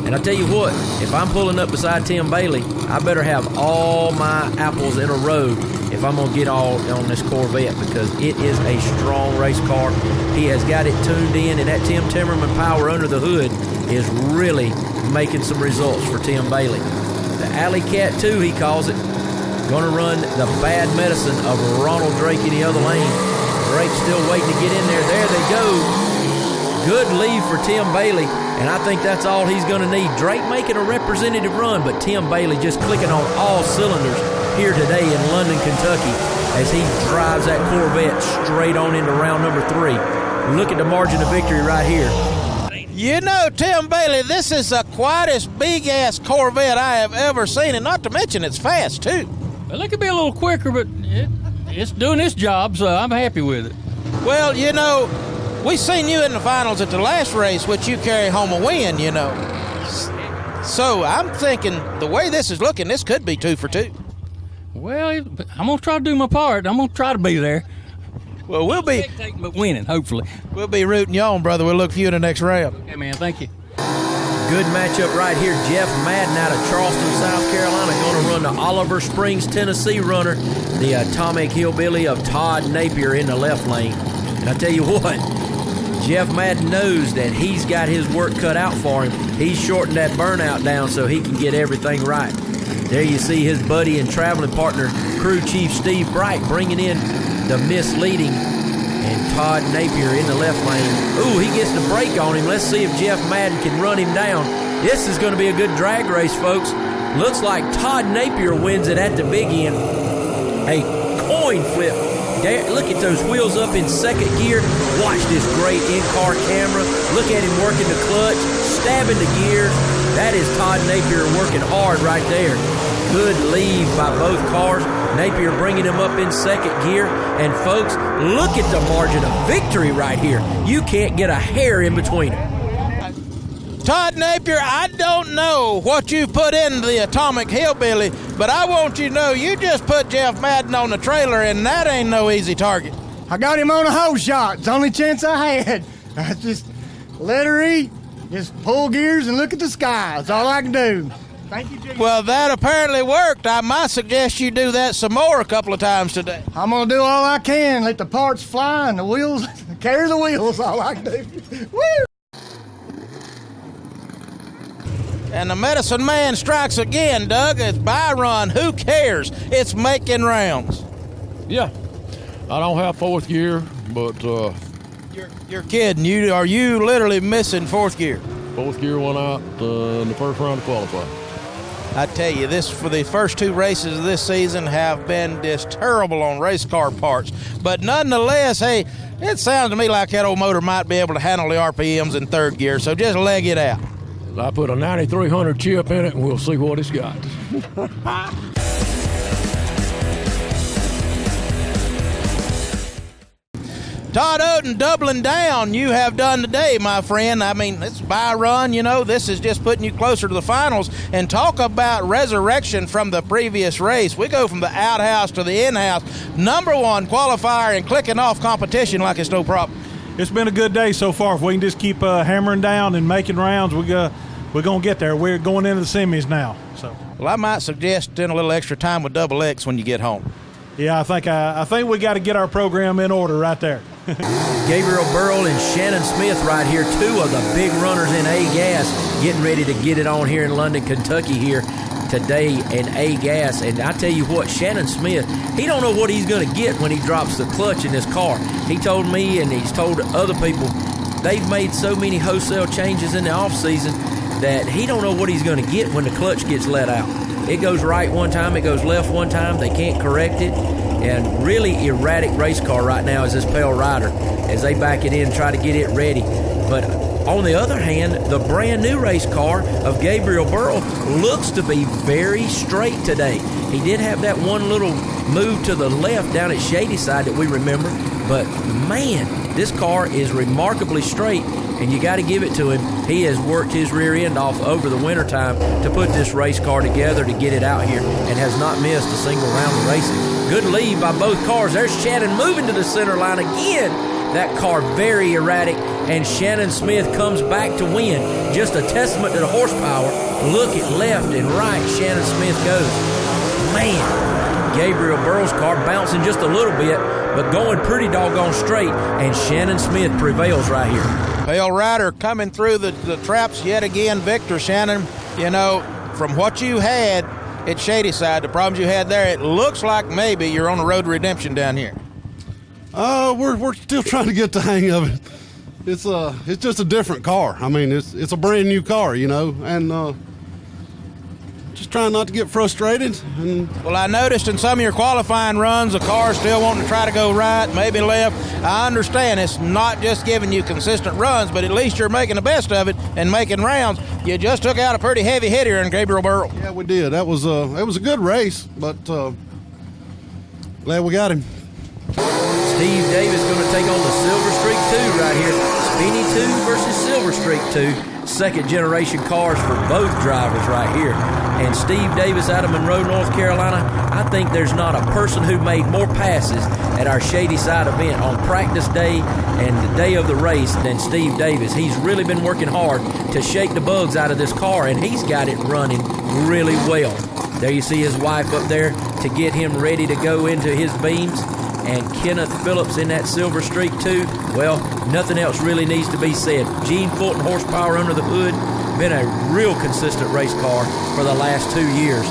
And I tell you what, if I'm pulling up beside Tim Bailey, I better have all my apples in a row if I'm going to get all on this Corvette, because it is a strong race car. He has got it tuned in, and that Tim Timmerman power under the hood is really making some results for Tim Bailey. The Alley Cat 2, he calls it, going to run the bad medicine of Ronald Drake in the other lane. Drake's still waiting to get in there. There they go. Good lead for Tim Bailey, and I think that's all he's going to need. Drake making a representative run, but Tim Bailey just clicking on all cylinders here today in London, Kentucky, as he drives that Corvette straight on into round number 3. Look at the margin of victory right here. You know, Tim Bailey, this is the quietest big-ass Corvette I have ever seen, and not to mention it's fast, too. Well, it could be a little quicker, but it's doing its job, so I'm happy with it. Well, you know, we seen you in the finals at the last race, which you carry home a win, you know. So I'm thinking the way this is looking, this could be 2 for 2. Well, I'm going to try to do my part. I'm going to try to be there. Well, we'll be but winning, hopefully. We'll be rooting you on, brother. We'll look for you in the next round. Okay, man. Thank you. Good matchup right here. Jeff Madden out of Charleston, South Carolina, going to run the Oliver Springs, Tennessee runner, the Atomic Hillbilly of Todd Napier in the left lane. And I tell you what, Jeff Madden knows that he's got his work cut out for him. He's shortened that burnout down so he can get everything right. There you see his buddy and traveling partner, crew chief Steve Bright, bringing in the misleading, and Todd Napier in the left lane. Ooh, he gets the break on him. Let's see if Jeff Madden can run him down. This is going to be a good drag race, folks. Looks like Todd Napier wins it at the big end. A coin flip. Look at those wheels up in second gear. Watch this great in-car camera. Look at him working the clutch, stabbing the gears. That is Todd Napier working hard right there. Good leave by both cars. Napier bringing him up in second gear. And folks, look at the margin of victory right here. You can't get a hair in between them. Todd Napier, I don't know what you put in the Atomic Hillbilly, but I want you to know you just put Jeff Madden on the trailer, and that ain't no easy target. I got him on a hole shot. It's the only chance I had. I just let her eat, just pull gears and look at the sky. That's all I can do. Thank you, Jimmy. Well, that apparently worked. I might suggest you do that some more a couple of times today. I'm going to do all I can. Let the parts fly and the wheels carry the wheels. All I can do. Woo! And the medicine man strikes again, Doug. It's by run. Who cares? It's making rounds. Yeah. I don't have fourth gear, but You're kidding. Are you literally missing fourth gear? fourth gear went out in the first round of qualifying. I tell you, this for the first two races of this season have been just terrible on race car parts. But nonetheless, hey, it sounds to me like that old motor might be able to handle the RPMs in third gear, so just leg it out. I put a 9300 chip in it, and we'll see what it's got. Todd Oden doubling down, you have done today, my friend. I mean, it's by run, you know. This is just putting you closer to the finals. And talk about resurrection from the previous race. We go from the outhouse to the in-house. Number one qualifier and clicking off competition like it's no problem. It's been a good day so far. If we can just keep hammering down and making rounds, we're going to get there. We're going into the semis now. So, well, I might suggest spend a little extra time with Double X when you get home. Yeah, I think we got to get our program in order right there. Gabriel Burrell and Shannon Smith right here, two of the big runners in A-Gas, getting ready to get it on here in London, Kentucky here today in A-Gas. And I tell you what, Shannon Smith, he don't know what he's going to get when he drops the clutch in this car. He told me, and he's told other people, they've made so many wholesale changes in the offseason that he don't know what he's going to get when the clutch gets let out. It goes right one time, it goes left one time, they can't correct it. And really erratic race car right now is this Pale Rider as they back it in and try to get it ready. But on the other hand, the brand new race car of Gabriel Burrell looks to be very straight today. He did have that one little move to the left down at Shady Side that we remember, but man, this car is remarkably straight, and you got to give it to him. He has worked his rear end off over the wintertime to put this race car together to get it out here and has not missed a single round of racing. Good lead by both cars. There's Shannon moving to the center line again. That car very erratic, and Shannon Smith comes back to win. Just a testament to the horsepower. Look at left and right, Shannon Smith goes. Man, Gabriel Burrell's car bouncing just a little bit, but going pretty doggone straight, and Shannon Smith prevails right here. Pale Rider coming through the traps yet again. Victor, Shannon, you know, from what you had at Shady Side, the problems you had there, it looks like maybe you're on the road to redemption down here. We're still trying to get the hang of it. It's just a different car. I mean, it's a brand new car, you know, and just trying not to get frustrated. Well, I noticed in some of your qualifying runs, the car's still wanting to try to go right, maybe left. I understand it's not just giving you consistent runs, but at least you're making the best of it and making rounds. You just took out a pretty heavy hitter in Gabriel Burrell. Yeah, we did. It was a good race, but glad we got him. Steve Davis going to take on the Silver Streak 2 right here. Speedy 2 versus Silver Streak 2. Second generation cars for both drivers right here. And Steve Davis out of Monroe, North Carolina, I think there's not a person who made more passes at our Shady Side event on practice day and the day of the race than Steve Davis. He's really been working hard to shake the bugs out of this car, and he's got it running really well. There you see his wife up there to get him ready to go into his beams. And Kenneth Phillips in that Silver Streak 2, well, nothing else really needs to be said. Gene Fulton horsepower under the hood, been a real consistent race car for the last 2 years.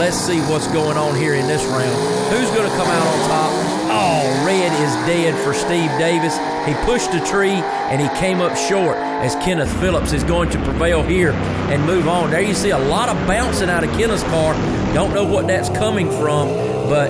Let's see what's going on here in this round. Who's going to come out on top? Oh, red is dead for Steve Davis. He pushed a tree and he came up short as Kenneth Phillips is going to prevail here and move on. There you see a lot of bouncing out of Kenneth's car. Don't know what that's coming from, but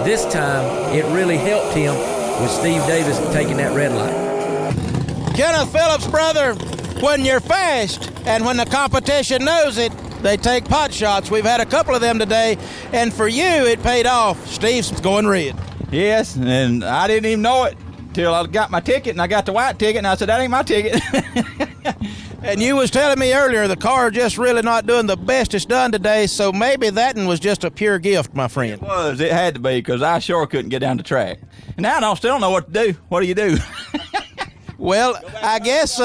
this time it really helped him with Steve Davis taking that red light. Kenneth Phillips, brother, when you're fast and when the competition knows it, they take pot shots. We've had a couple of them today, and for you, it paid off. Steve's going red. Yes, and I didn't even know it till I got my ticket, and I got the white ticket, and I said, that ain't my ticket. And you was telling me earlier the car just really not doing the best it's done today, so maybe that one was just a pure gift, my friend. It was. It had to be, because I sure couldn't get down the track. And now I still don't know what to do. What do you do? Well, I guess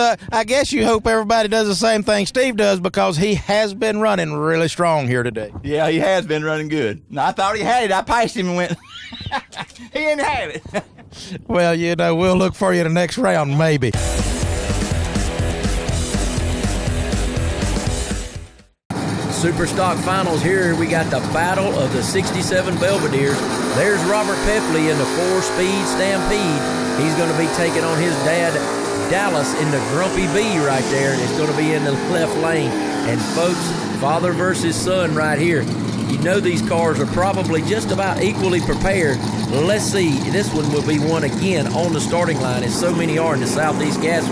you hope everybody does the same thing Steve does, because he has been running really strong here today. Yeah, he has been running good. And I thought he had it. I passed him and went, he didn't have it. Well, you know, we'll look for you in the next round, maybe. Superstock Finals here. We got the battle of the 67 Belvederes. There's Robert Peffley in the 4-speed Stampede. He's going to be taking on his dad, Dallas, in the Grumpy B right there, and it's going to be in the left lane. And folks, father versus son right here. You know these cars are probably just about equally prepared. Let's see. This one will be won again on the starting line, as so many are in the Southeast Gas.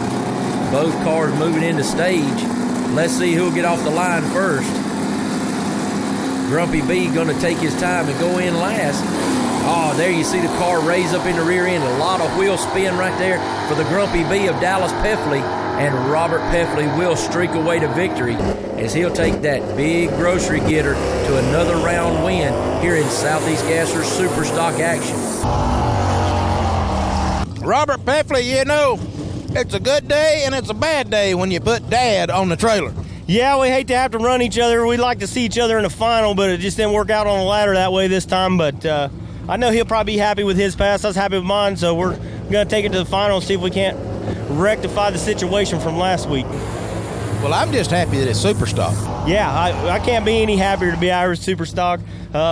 Both cars moving into stage. Let's see who'll get off the line first. Grumpy B going to take his time and go in last. Oh, there you see the car raise up in the rear end. A lot of wheel spin right there for the Grumpy B of Dallas Peffley. And Robert Peffley will streak away to victory as he'll take that big grocery getter to another round win here in Southeast Gasser's Superstock action. Robert Peffley, you know, it's a good day and it's a bad day when you put Dad on the trailer. Yeah, we hate to have to run each other. We'd like to see each other in the final, but it just didn't work out on the ladder that way this time. But I know he'll probably be happy with his pass. I was happy with mine, so we're going to take it to the final and see if we can't rectify the situation from last week. Well, I'm just happy that it's Superstock. Yeah, I can't be any happier to be Irish Superstock.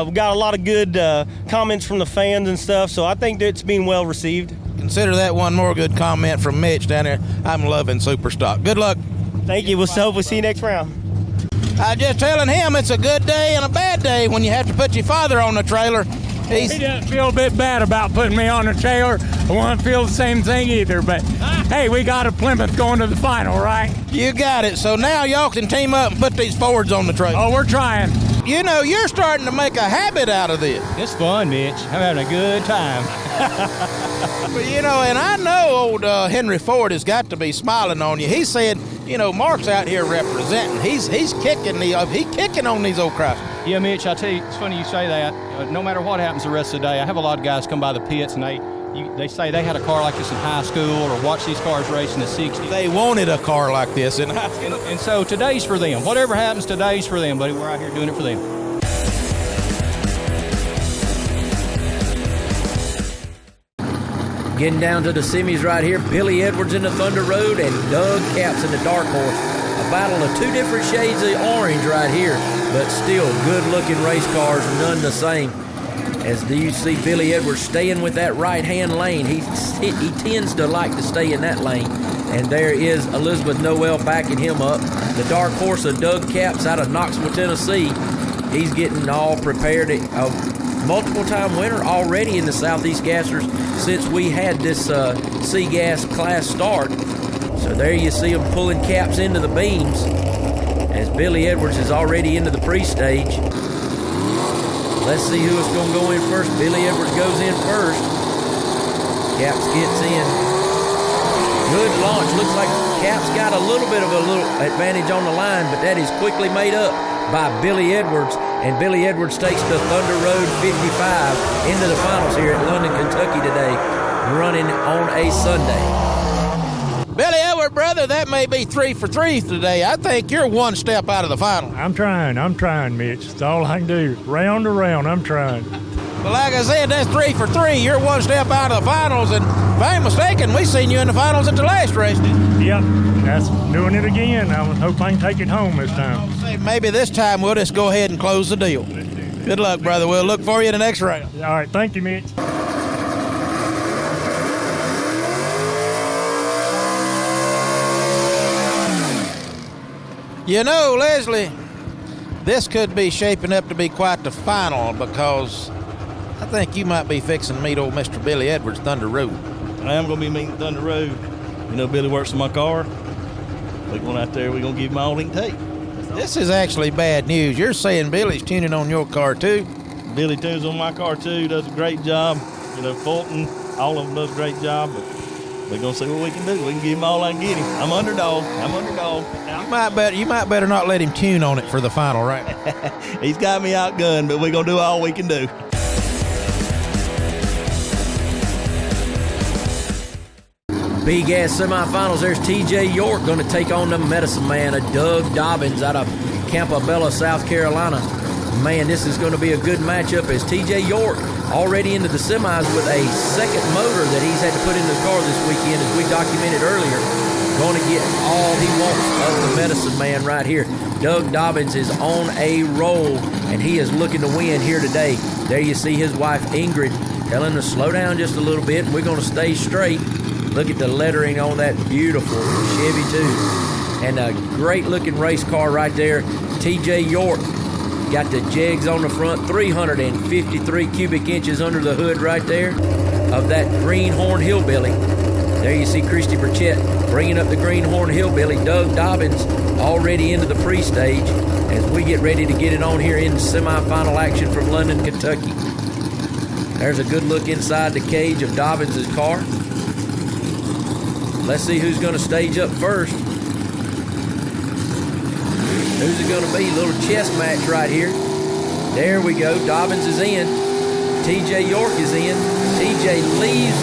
We got a lot of good comments from the fans and stuff, so I think that it's being well received. Consider that one more good comment from Mitch down there. I'm loving Superstock. Good luck. Thank you. We'll hope we'll see you next round. I'm just telling him it's a good day and a bad day when you have to put your father on the trailer. He doesn't feel a bit bad about putting me on the trailer. I won't feel the same thing either, but hey, we got a Plymouth going to the final, right? You got it. So now y'all can team up and put these Fords on the trailer. Oh, we're trying. You know, you're starting to make a habit out of this. It's fun, Mitch. I'm having a good time. But, you know, and I know old Henry Ford has got to be smiling on you. He said, you know, Mark's out here representing. He's kicking on these old Chrysler. Yeah, Mitch, I tell you, it's funny you say that. No matter what happens the rest of the day, I have a lot of guys come by the pits and they say they had a car like this in high school or watched these cars race in the 60s. They wanted a car like this in high school. And so today's for them. Whatever happens, today's for them, buddy. We're out here doing it for them. Getting down to the semis right here, Billy Edwards in the Thunder Road and Doug Capps in the Dark Horse. A battle of two different shades of orange right here, but still good-looking race cars, none the same. As you see Billy Edwards staying with that right-hand lane. He tends to like to stay in that lane. And there is Elizabeth Noel backing him up. The Dark Horse of Doug Capps out of Knoxville, Tennessee. He's getting all prepared. Multiple-time winner already in the Southeast Gassers since we had this C-Gas class start. So there you see him pulling Capps into the beams as Billy Edwards is already into the pre-stage. Let's see who is going to go in first. Billy Edwards goes in first. Capps gets in. Good launch. Looks like Capps got a little bit of a advantage on the line, but that is quickly made up by Billy Edwards. And Billy Edwards takes the Thunder Road 55 into the finals here at London, Kentucky today, running on a Sunday. Billy Edwards, brother, that may be 3 for 3 today. I think you're one step out of the final. I'm trying, Mitch. It's all I can do. Round to round, I'm trying. But like I said, that's 3 for 3. You're one step out of the finals, and if I ain't mistaken, we seen you in the finals at the last race, didn't you? Yep, that's doing it again. I hope I can take it home this time. Maybe this time we'll just go ahead and close the deal. Good luck, brother. We'll look for you in the next round. All right, thank you, Mitch. You know, Leslie, this could be shaping up to be quite the final, because I think you might be fixing to meet old Mr. Billy Edwards Thunder Road. I am going to be meeting Thunder Road. You know, Billy works on my car. We're going out there, we're going to give him all he can take. This is actually bad news. You're saying Billy's tuning on your car, too? Billy tunes on my car, too. Does a great job. You know, Fulton, all of them does a great job. But we're going to see what we can do. We can give him all I can get him. I'm underdog. You might better not let him tune on it for the final, right? He's got me outgunned, but we're going to do all we can do. B-Gas semifinals. There's TJ York going to take on the medicine man, Doug Dobbins out of Campobello, South Carolina. Man, this is going to be a good matchup as TJ York already into the semis with a second motor that he's had to put in his car this weekend, as we documented earlier. Going to get all he wants of the medicine man right here. Doug Dobbins is on a roll, and he is looking to win here today. There you see his wife Ingrid telling him to slow down just a little bit, and we're going to stay straight. Look at the lettering on that beautiful Chevy 2. And a great-looking race car right there. TJ York got the jegs on the front, 353 cubic inches under the hood right there of that Greenhorn Hillbilly. There you see Christy Burchett bringing up the Greenhorn Hillbilly. Doug Dobbins already into the pre-stage as we get ready to get it on here in semifinal action from London, Kentucky. There's a good look inside the cage of Dobbins' car. Let's see who's going to stage up first. Who's it going to be? A little chess match right here. There we go. Dobbins is in. TJ York is in. TJ leaves.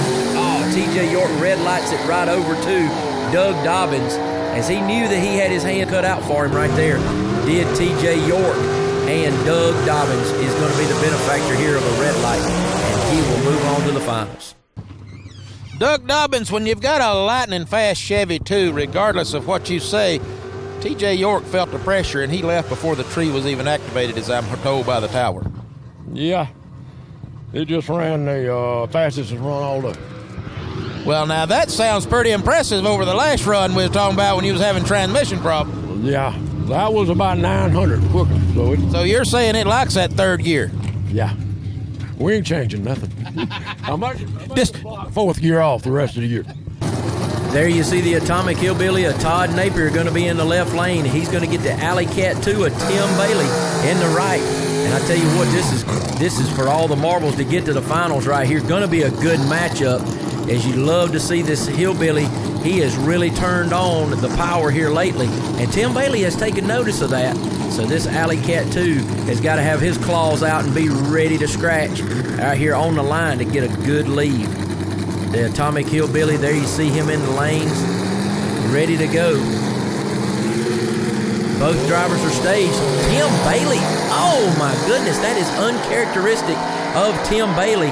TJ York red lights it right over to Doug Dobbins, as he knew that he had his hand cut out for him right there. Did TJ York, and Doug Dobbins is going to be the benefactor here of a red light, and he will move on to the finals. Doug Dobbins, when you've got a lightning fast Chevy 2, regardless of what you say, TJ York felt the pressure and he left before the tree was even activated, as I'm told by the tower. Yeah, it just ran the fastest it's run all day. Well, now that sounds pretty impressive over the last run we was talking about when you was having transmission problems. Yeah, that was about 900 quicker. So you're saying it likes that third gear? Yeah. We ain't changing nothing. I'm just fourth gear off the rest of the year. There you see the Atomic Hillbilly of Todd Napier going to be in the left lane. He's going to get the Alley Cat 2 of Tim Bailey in the right. And I tell you what, this is for all the marbles to get to the finals right here. Going to be a good matchup, as you love to see this Hillbilly. He has really turned on the power here lately, and Tim Bailey has taken notice of that. So this Alley Cat 2 has got to have his claws out and be ready to scratch out here on the line to get a good lead. The Atomic Hillbilly, there you see him in the lanes, ready to go. Both drivers are staged. Tim Bailey, oh my goodness, that is uncharacteristic of Tim Bailey.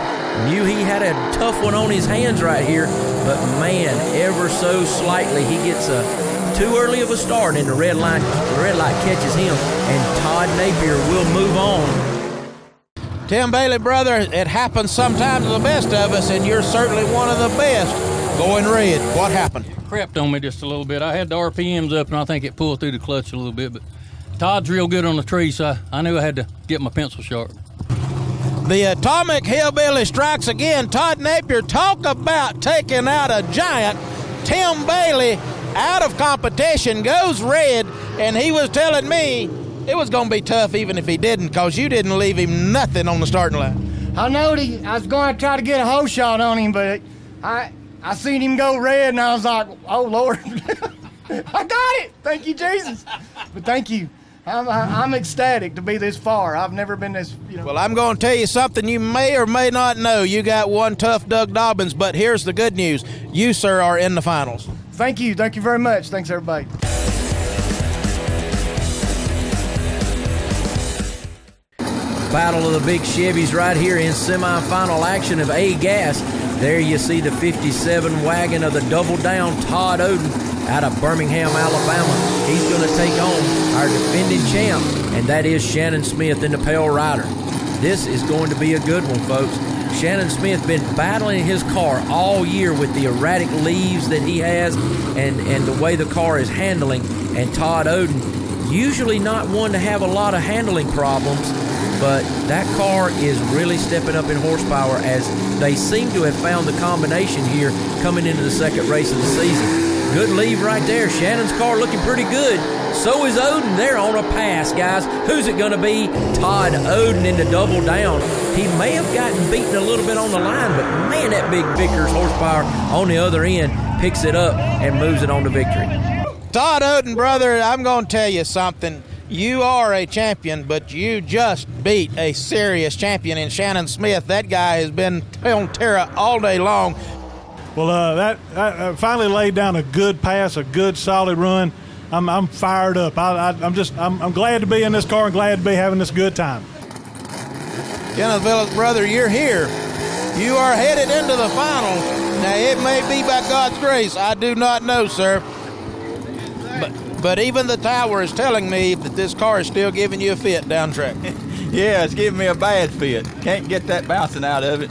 Knew he had a tough one on his hands right here, but man, ever so slightly, he gets too early of a start, and the red light catches him, and Todd Napier will move on. Tim Bailey, brother, it happens sometimes to the best of us, and you're certainly one of the best going red. What happened? Crept on me just a little bit. I had the RPMs up, and I think it pulled through the clutch a little bit, but Todd's real good on the tree, so I knew I had to get my pencil sharp. The Atomic Hillbilly strikes again. Todd Napier, talk about taking out a giant. Tim Bailey out of competition, goes red, and he was telling me it was going to be tough even if he didn't, because you didn't leave him nothing on the starting line. I know I was going to try to get a hole shot on him, but I seen him go red, and I was like, oh, Lord. I got it. Thank you, Jesus. But thank you. I'm ecstatic to be this far. I've never been this, Well, I'm going to tell you something you may or may not know. You got one tough Doug Dobbins, but here's the good news. You, sir, are in the finals. Thank you. Thank you very much. Thanks, everybody. Battle of the big Chevys right here in semifinal action of A-Gas. There you see the 57 wagon of the Double Down Todd Oden out of Birmingham, Alabama. He's going to take on our defending champ, and that is Shannon Smith in the Pale Rider. This is going to be a good one, folks. Shannon Smith been battling his car all year with the erratic leaves that he has and the way the car is handling. And Todd Oden Usually not one to have a lot of handling problems, but that car is really stepping up in horsepower as they seem to have found the combination here coming into the second race of the season. Good lead right there. Shannon's car looking pretty good. So is Oden. They're on a pass, guys. Who's it going to be? Todd Oden into double down. He may have gotten beaten a little bit on the line, but man, that big Vickers horsepower on the other end picks it up and moves it on to victory. Todd Oden, brother, I'm going to tell you something. You are a champion, but you just beat a serious champion in Shannon Smith. That guy has been on Terra all day long. Well, that finally laid down a good pass, a good solid run. I'm fired up. I'm glad to be in this car and glad to be having this good time. Kenneth Phillips, brother, you're here. You are headed into the final. Now, it may be by God's grace. I do not know, sir. But even the tower is telling me that this car is still giving you a fit down track. Yeah, it's giving me a bad fit. Can't get that bouncing out of it.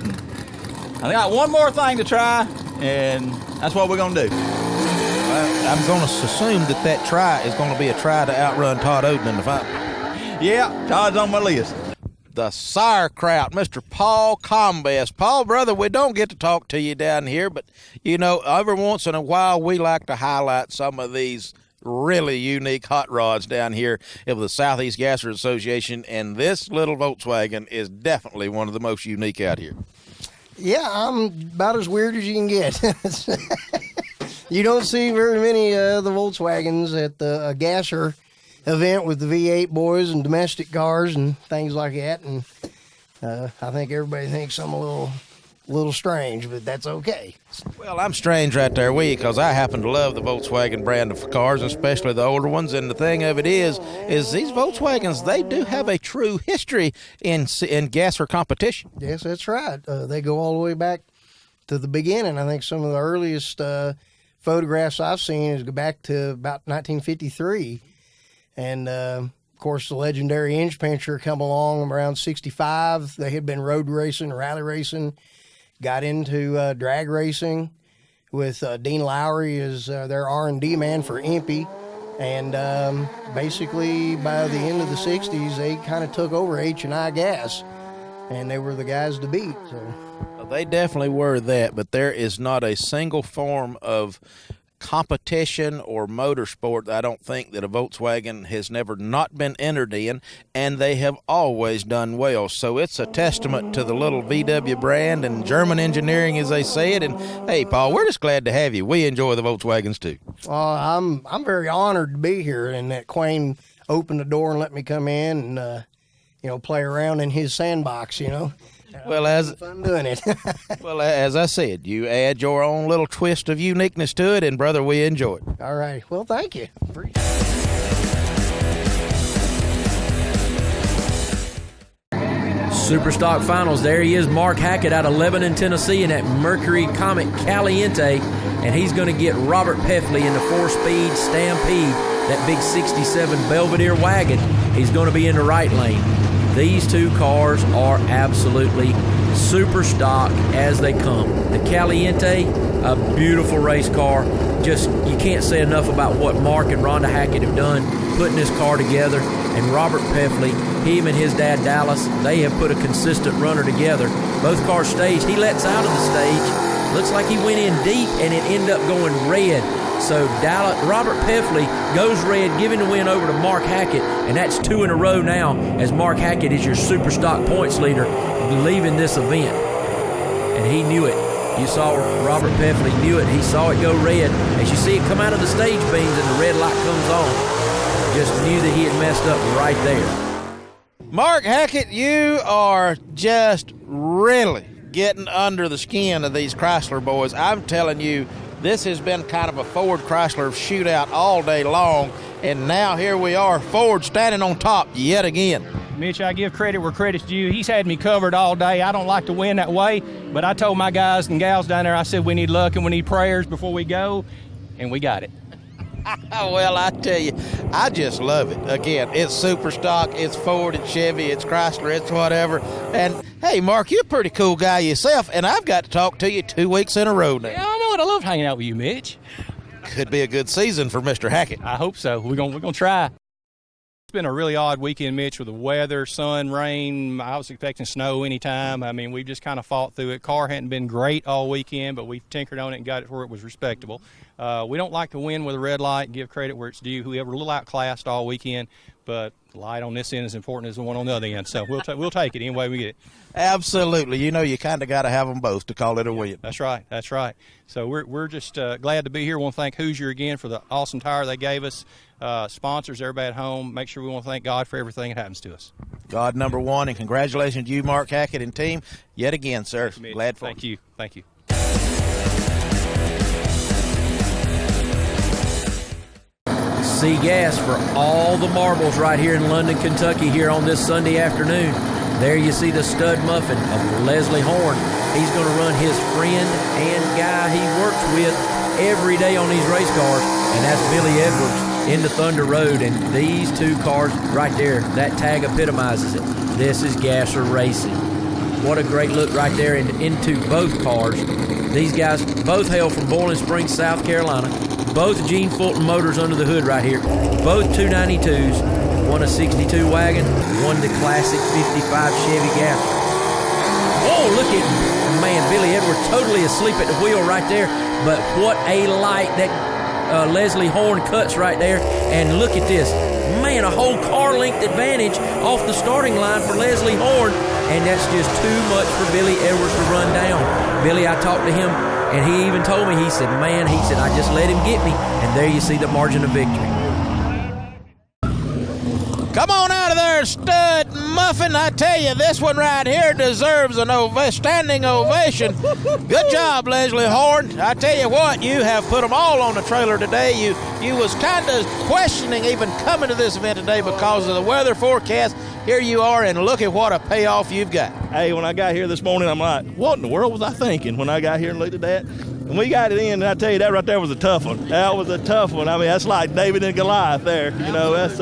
I got one more thing to try, and that's what we're going to do. I'm going to assume that try is going to be a try to outrun Todd Oden in the final. Yeah, Todd's on my list. The sauerkraut, Mr. Paul Combest. Paul, brother, we don't get to talk to you down here, but, you know, every once in a while we like to highlight some of these really unique hot rods down here of the Southeast Gasser Association, and this little Volkswagen is definitely one of the most unique out here. Yeah, I'm about as weird as you can get. You don't see very many of the Volkswagens at the Gasser event with the V8 boys and domestic cars and things like that, and I think everybody thinks I'm a little strange, but that's okay. Well, I'm strange right there with you because I happen to love the Volkswagen brand of cars, especially the older ones. And the thing of it is these Volkswagens, they do have a true history in Gasser competition. Yes, that's right. They go all the way back to the beginning. I think some of the earliest photographs I've seen is go back to about 1953. And, of course, the legendary Inch Pincher come along around 65. They had been road racing, rally racing. Got into drag racing with Dean Lowry as their R&D man for Impey. And basically, by the end of the 60s, they kind of took over H&I Gas. And they were the guys to beat. So. Well, they definitely were that, but there is not a single form of competition or motorsport I don't think that a Volkswagen has never not been entered in, and they have always done well. So it's a testament to the little VW brand and German engineering, as they say it. And hey, Paul, we're just glad to have you. We enjoy the Volkswagens too. Well, I'm very honored to be here, and that Quayne opened the door and let me come in and play around in his sandbox. Well, as fun doing it. Well, as I said, you add your own little twist of uniqueness to it, and brother, we enjoy it. All right. Well, thank you. Superstock Finals. There he is, Mark Hackett out of Lebanon, Tennessee, in that Mercury Comet Caliente, and he's going to get Robert Peffley in the 4-speed Stampede, that big 67 Belvedere wagon. He's going to be in the right lane. These two cars are absolutely super stock as they come. The Caliente, a beautiful race car. Just, you can't say enough about what Mark and Rhonda Hackett have done putting this car together. And Robert Peffley, him and his dad Dallas, they have put a consistent runner together. Both cars staged. He lets out of the stage. Looks like he went in deep and it ended up going red. So Robert Peffley goes red, giving the win over to Mark Hackett, and that's 2 in a row now as Mark Hackett is your super stock points leader leaving this event. And he knew it. You saw Robert Peffley knew it. He saw it go red. As you see it come out of the stage beams and the red light comes on, just knew that he had messed up right there. Mark Hackett, you are just really getting under the skin of these Chrysler boys. I'm telling you, this has been kind of a Ford Chrysler shootout all day long, and now here we are, Ford standing on top yet again. Mitch, I give credit where credit's due. He's had me covered all day. I don't like to win that way, but I told my guys and gals down there, I said we need luck and we need prayers before we go, and we got it. Well, I tell you, I just love it. Again, it's super stock, it's Ford, it's Chevy, it's Chrysler, it's whatever. And, hey, Mark, you're a pretty cool guy yourself, and I've got to talk to you 2 weeks in a row now. Yeah, I know it. I love hanging out with you, Mitch. Could be a good season for Mr. Hackett. I hope so. We're gonna try. It's been a really odd weekend, Mitch, with the weather, sun, rain. I was expecting snow anytime. I mean, we've just kind of fought through it. Car hadn't been great all weekend, but we've tinkered on it and got it where it was respectable. We don't like to win with a red light, give credit where it's due. We were a little outclassed all weekend, but the light on this end is important as the one on the other end. So we'll take it any way we get it. Absolutely. You know, you kind of got to have them both to call it a win. That's right. That's right. So we're just glad to be here. We want to thank Hoosier again for the awesome tire they gave us. Sponsors, everybody at home. Make sure we want to thank God for everything that happens to us. God number one, and congratulations to you, Mark Hackett and team, yet again, sir. Thank you, glad for Thank you. Thank you. See gas for all the marbles right here in London, Kentucky here on this Sunday afternoon. There you see the stud muffin of Leslie Horn. He's going to run his friend and guy he works with every day on these race cars, and that's Billy Edwards into Thunder Road. And these two cars right there, that tag epitomizes it. This is Gasser Racing. What a great look right there into both cars. These guys both hail from Boiling Springs, South Carolina. Both Gene Fulton motors under the hood right here. Both 292s. One a 62 wagon, one the classic 55 Chevy Gasser. Oh, look at, man, Billy Edwards totally asleep at the wheel right there. But what a light that Leslie Horn cuts right there. And look at this. Man, a whole car length advantage off the starting line for Leslie Horn. And that's just too much for Billy Edwards to run down. Billy, I talked to him, and he even told me, he said, I just let him get me. And there you see the margin of victory. Come on out of there, stud muffin. I tell you, this one right here deserves an standing ovation. Good job, Leslie Horn. I tell you what, you have put them all on the trailer today. You was kind of questioning even coming to this event today because of the weather forecast. Here you are, and look at what a payoff you've got. Hey, when I got here this morning, I'm like, what in the world was I thinking when I got here and looked at that? And we got it in, and I tell you, that right there was a tough one. That was a tough one. I mean, that's like David and Goliath there. You know, that's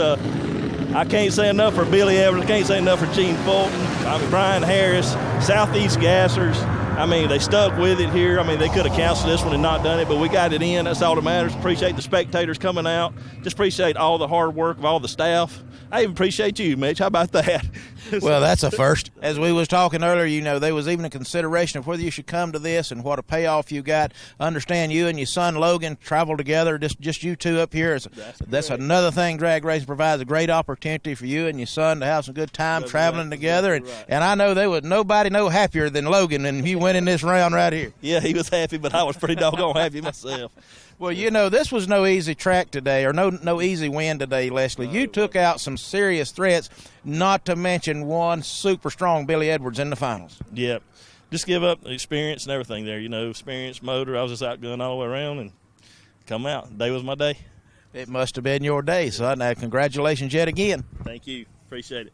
I can't say enough for Billy Evans. I can't say enough for Gene Fulton. I mean, Brian Harris, Southeast Gassers. I mean, they stuck with it here. I mean, they could have canceled this one and not done it, but we got it in. That's all that matters. Appreciate the spectators coming out. Just appreciate all the hard work of all the staff. I even appreciate you, Mitch. How about that? Well, that's a first. As we was talking earlier, you know, there was even a consideration of whether you should come to this and what a payoff you got. Understand you and your son Logan travel together, just you two up here. That's another thing. Drag racing provides a great opportunity for you and your son to have some good time traveling together. And I know there was nobody no happier than Logan and he went in this round right here. Yeah, he was happy, but I was pretty doggone happy myself. Well, you know, this was no easy track today, or no easy win today, Leslie. You took out some serious threats, not to mention one super strong Billy Edwards in the finals. Yep. Just give up the experience and everything there. You know, experience, motor. I was just outgunning all the way around and come out. Today was my day. It must have been your day, son. Now, congratulations yet again. Thank you. Appreciate it.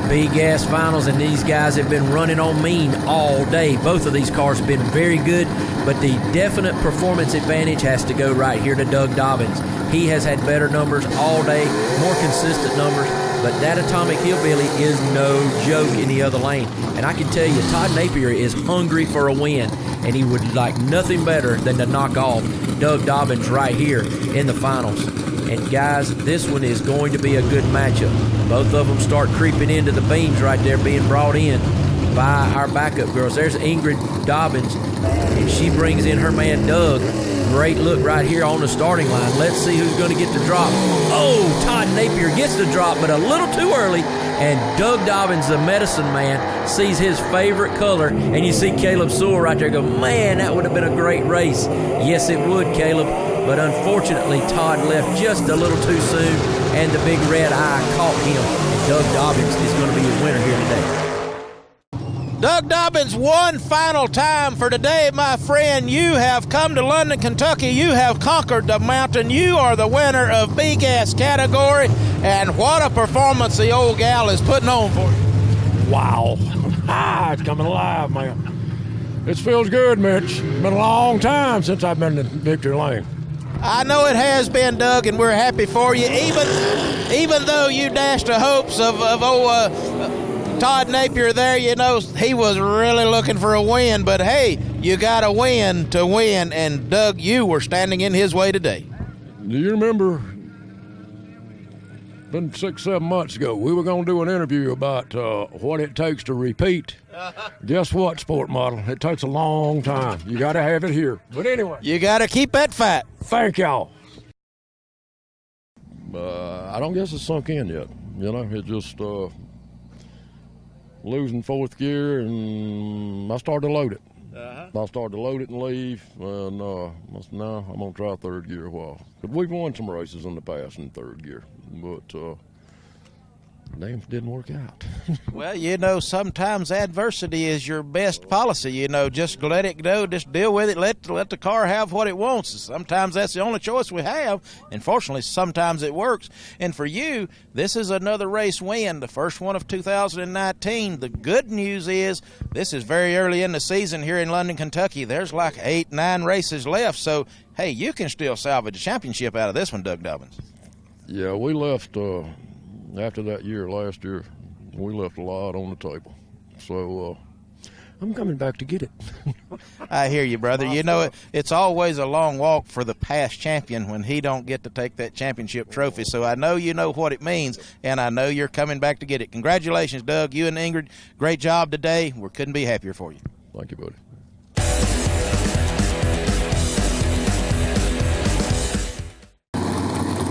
B-Gas Finals, and these guys have been running on mean all day. Both of these cars have been very good, but the definite performance advantage has to go right here to Doug Dobbins. He has had better numbers all day, more consistent numbers, but that Atomic Hillbilly is no joke in the other lane. And I can tell you, Todd Napier is hungry for a win, and he would like nothing better than to knock off Doug Dobbins right here in the finals. And guys, this one is going to be a good matchup. Both of them start creeping into the beams right there, being brought in by our backup girls. There's Ingrid Dobbins, and she brings in her man Doug. Great look right here on the starting line. Let's see who's going to get the drop. Oh, Todd Napier gets the drop, but a little too early. And Doug Dobbins, the medicine man, sees his favorite color. And you see Caleb Sewell right there go, man, that would have been a great race. Yes, it would, Caleb. But unfortunately, Todd left just a little too soon, and the big red eye caught him. And Doug Dobbins is going to be the winner here today. Doug Dobbins, one final time for today, my friend. You have come to London, Kentucky. You have conquered the mountain. You are the winner of B-Gas category, and what a performance the old gal is putting on for you. Wow. It's coming alive, man. It feels good, Mitch. It's been a long time since I've been in victory lane. I know it has been, Doug, and we're happy for you. Even though you dashed the hopes of Todd Napier there, you know, he was really looking for a win, but hey, you got to win to win, and Doug, you were standing in his way today. Do you remember, been 6-7 months ago, we were going to do an interview about what it takes to repeat. Guess what, sport model? It takes a long time. You got to have it here. But anyway. You got to keep that fight. Thank y'all. I don't guess it's sunk in yet. You know, it just losing fourth gear, and I started to load it. I started to load it and leave, and I said, no, I'm going to try third gear a while. But we've won some races in the past in third gear, but damn, it didn't work out. Well, you know, sometimes adversity is your best policy. You know, just let it go, just deal with it, let the car have what it wants. Sometimes that's the only choice we have, and fortunately, sometimes it works. And for you, this is another race win, the first one of 2019. The good news is this is very early in the season here in London, Kentucky. There's like 8-9 races left, so, hey, you can still salvage a championship out of this one, Doug Dobbins. Yeah, we left... after that year, last year, we left a lot on the table. So I'm coming back to get it. I hear you, brother. You know, it's always a long walk for the past champion when he don't get to take that championship trophy. So I know you know what it means, and I know you're coming back to get it. Congratulations, Doug. You and Ingrid, great job today. We couldn't be happier for you. Thank you, buddy.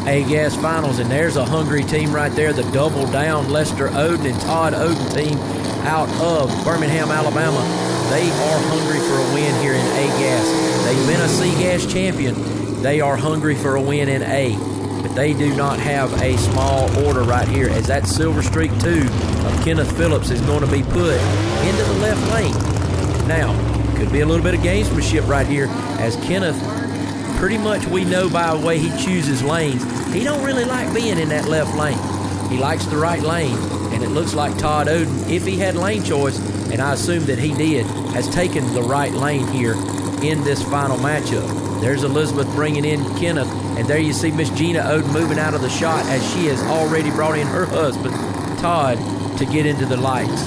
A-Gas Finals, and there's a hungry team right there, the double down Lester Oden and Todd Oden team out of Birmingham, Alabama. They are hungry for a win here in A-Gas. They've been a C-Gas champion. They are hungry for a win in A, but they do not have a small order right here, as that Silver Streak 2 of Kenneth Phillips is going to be put into the left lane. Now, could be a little bit of gamesmanship right here, as Kenneth, pretty much we know by the way he chooses lanes, he don't really like being in that left lane. He likes the right lane, and it looks like Todd Oden, if he had lane choice, and I assume that he did, has taken the right lane here in this final matchup. There's Elizabeth bringing in Kenneth, and there you see Miss Gina Oden moving out of the shot as she has already brought in her husband, Todd, to get into the lights.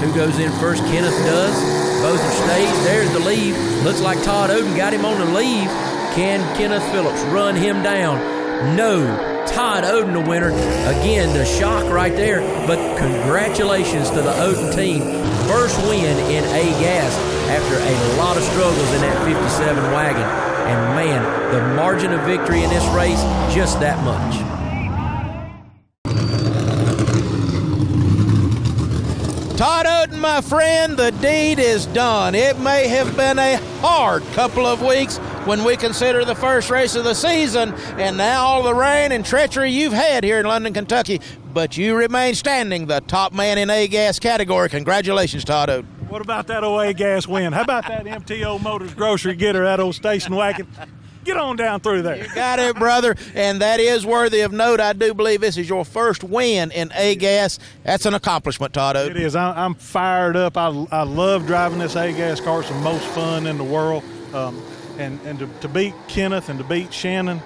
Who goes in first? Kenneth does. Both have stayed. There's the lead. Looks like Todd Oden got him on the lead. Can Kenneth Phillips run him down? No. Todd Oden the winner. Again, the shock right there. But congratulations to the Oden team. First win in A-Gas after a lot of struggles in that 57 wagon. And man, the margin of victory in this race, just that much. Todd Oden, my friend, the deed is done. It may have been a hard couple of weeks when we consider the first race of the season, and now all the rain and treachery you've had here in London, Kentucky, but you remain standing the top man in A-Gas category. Congratulations, Todd Oden. What about that old A-Gas win? How about that MTO Motors grocery getter, that old station wagon? Get on down through there. You got it, brother, and that is worthy of note. I do believe this is your first win in A-Gas. That's an accomplishment, Todd Oden. It is. I'm fired up. I love driving this A-Gas car. It's the most fun in the world. And to beat Kenneth and to beat Shannon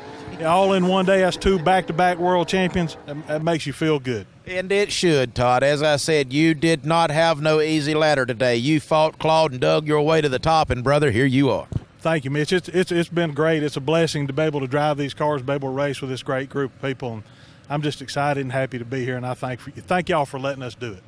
all in one day, that's two back-to-back world champions. That makes you feel good. And it should, Todd. As I said, you did not have no easy ladder today. You fought, clawed, and dug your way to the top, and, brother, here you are. Thank you, Mitch. It's been great. It's a blessing to be able to drive these cars, be able to race with this great group of people. And I'm just excited and happy to be here, and I thank y'all for letting us do it.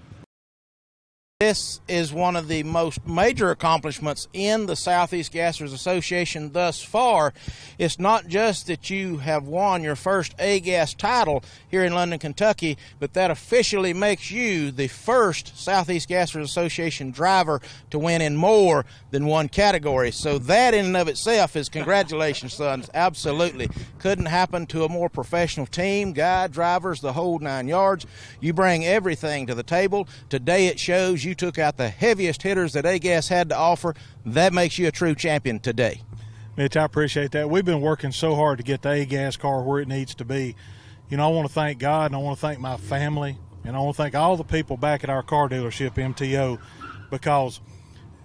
This is one of the most major accomplishments in the Southeast Gassers Association thus far. It's not just that you have won your first A-Gas title here in London, Kentucky, but that officially makes you the first Southeast Gassers Association driver to win in more than one category. So that in and of itself is congratulations, sons. Absolutely. Couldn't happen to a more professional team, guy, drivers, the whole 9 yards. You bring everything to the table. Today it shows you took out the heaviest hitters that A-Gas had to offer. That makes you a true champion today. Mitch, I appreciate that. We've been working so hard to get the A-Gas car where it needs to be. You know, I want to thank God, and I want to thank my family, and I want to thank all the people back at our car dealership, MTO, because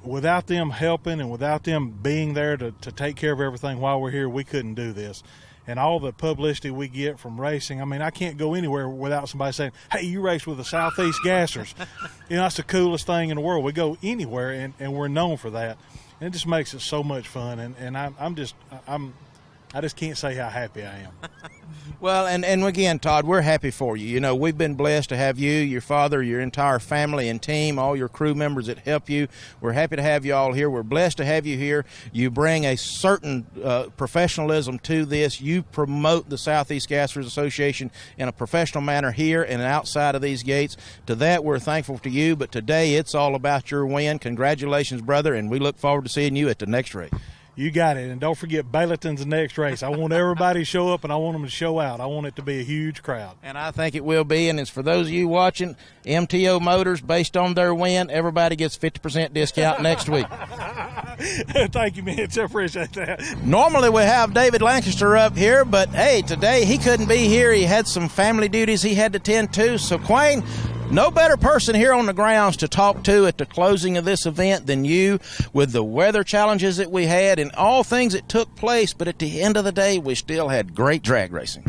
without them helping and without them being there to take care of everything while we're here, we couldn't do this. and all the publicity we get from racing. I mean, I can't go anywhere without somebody saying, hey, you race with the Southeast Gassers. That's the coolest thing in the world. We go anywhere, and we're known for that. And it just makes it so much fun, and I just can't say how happy I am. Well, and again, Todd, we're happy for you. We've been blessed to have you, your father, your entire family and team, all your crew members that help you. We're happy to have you all here. We're blessed to have you here. You bring a certain professionalism to this. You promote the Southeast Gassers Association in a professional manner here and outside of these gates. To that, we're thankful to you. But today, it's all about your win. Congratulations, brother, and we look forward to seeing you at the next race. You got it. And don't forget, Baileyton's the next race. I want everybody to show up, and I want them to show out. I want it to be a huge crowd. And I think it will be. And it's for those of you watching, MTO Motors, based on their win, everybody gets 50% discount next week. Thank you, Mitch. I appreciate that. Normally we have David Lancaster up here, but, hey, today he couldn't be here. He had some family duties he had to tend to. So, Quayne, no better person here on the grounds to talk to at the closing of this event than you, with the weather challenges that we had and all things that took place. But at the end of the day, we still had great drag racing.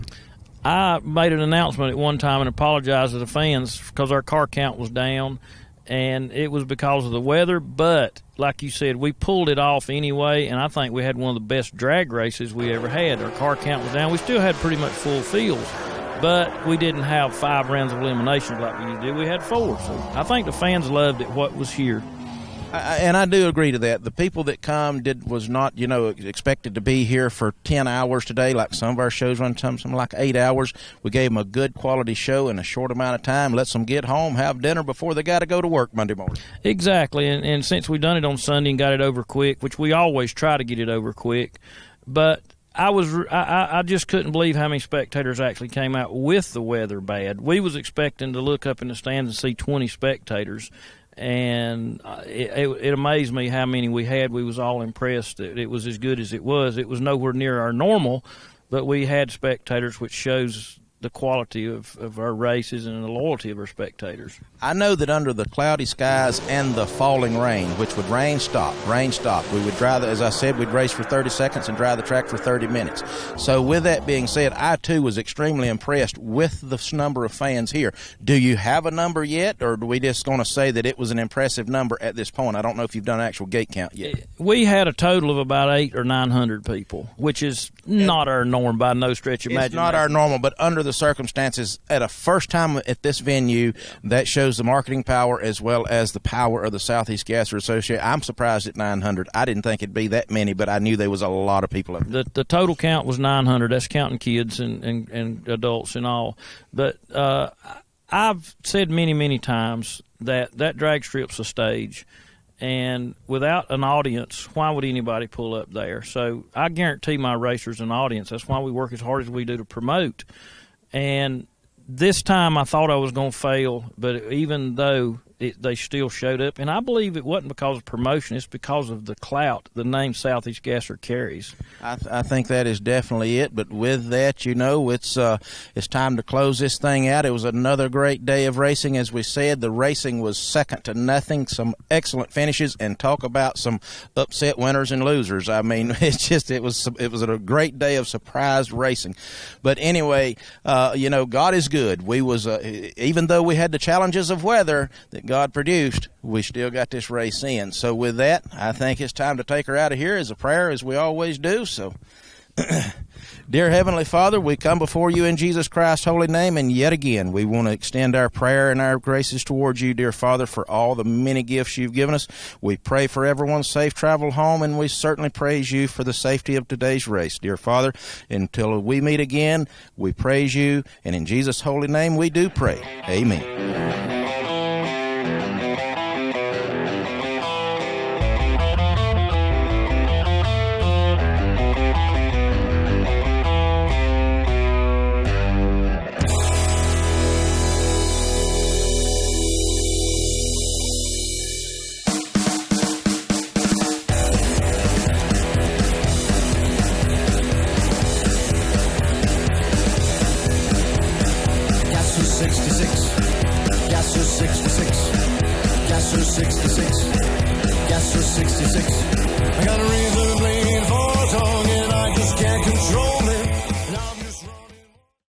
I made an announcement at one time and apologized to the fans because our car count was down, and it was because of the weather. But like you said, we pulled it off anyway, and I think we had one of the best drag races we ever had. Our car count was down. We still had pretty much full fields, but we didn't have 5 rounds of eliminations like we did. We had 4. So I think the fans loved it, what was here. And I do agree to that. The people that come was not, expected to be here for 10 hours today, like some of our shows run something like 8 hours. We gave them a good quality show in a short amount of time, lets them get home, have dinner before they got to go to work Monday morning. Exactly, and since we done it on Sunday and got it over quick, which we always try to get it over quick, but I just couldn't believe how many spectators actually came out with the weather bad. We was expecting to look up in the stands and see 20 spectators, and it amazed me how many we had. We was all impressed that it was as good as it was. It was nowhere near our normal, but we had spectators, which shows the quality of our races and the loyalty of our spectators. I know that under the cloudy skies and the falling rain, which would rain, stop, we would drive, as I said, we'd race for 30 seconds and drive the track for 30 minutes. So with that being said, I too was extremely impressed with the number of fans here. Do you have a number yet, or are we just going to say that it was an impressive number at this point? I don't know if you've done an actual gate count yet. We had a total of about 800 or 900 people, which is not our norm by no stretch of imagination. It's not our normal, but under the circumstances, at a first time at this venue, that shows the marketing power as well as the power of the Southeast Gasser Association. I'm surprised at 900. I didn't think it'd be that many, but I knew there was a lot of people up there. The total count was 900. That's counting kids and adults and all. But I've said many times that drag strip's a stage, and without an audience, why would anybody pull up there? So I guarantee my racers an audience. That's why we work as hard as we do to promote. And this time I thought I was going to fail, but even though they still showed up, and I believe it wasn't because of promotion, it's because of the clout the name Southeast Gasser carries. I think that is definitely it, but with that, it's time to close this thing out. It was another great day of racing. As we said, the racing was second to nothing, some excellent finishes, and talk about some upset winners and losers. I mean, it was a great day of surprise racing. But anyway, God is good. We was even though we had the challenges of weather that God produced, we still got this race in. So with that, I think it's time to take her out of here as a prayer, as we always do. So, dear Heavenly Father, we come before you in Jesus Christ's holy name, and yet again we want to extend our prayer and our graces towards you, dear Father, for all the many gifts you've given us. We pray for everyone's safe travel home, and we certainly praise you for the safety of today's race, dear Father. Until we meet again, we praise you, and in Jesus' holy name we do pray. Amen. Gasser 66. I got a razor blade for a tongue and I just can't control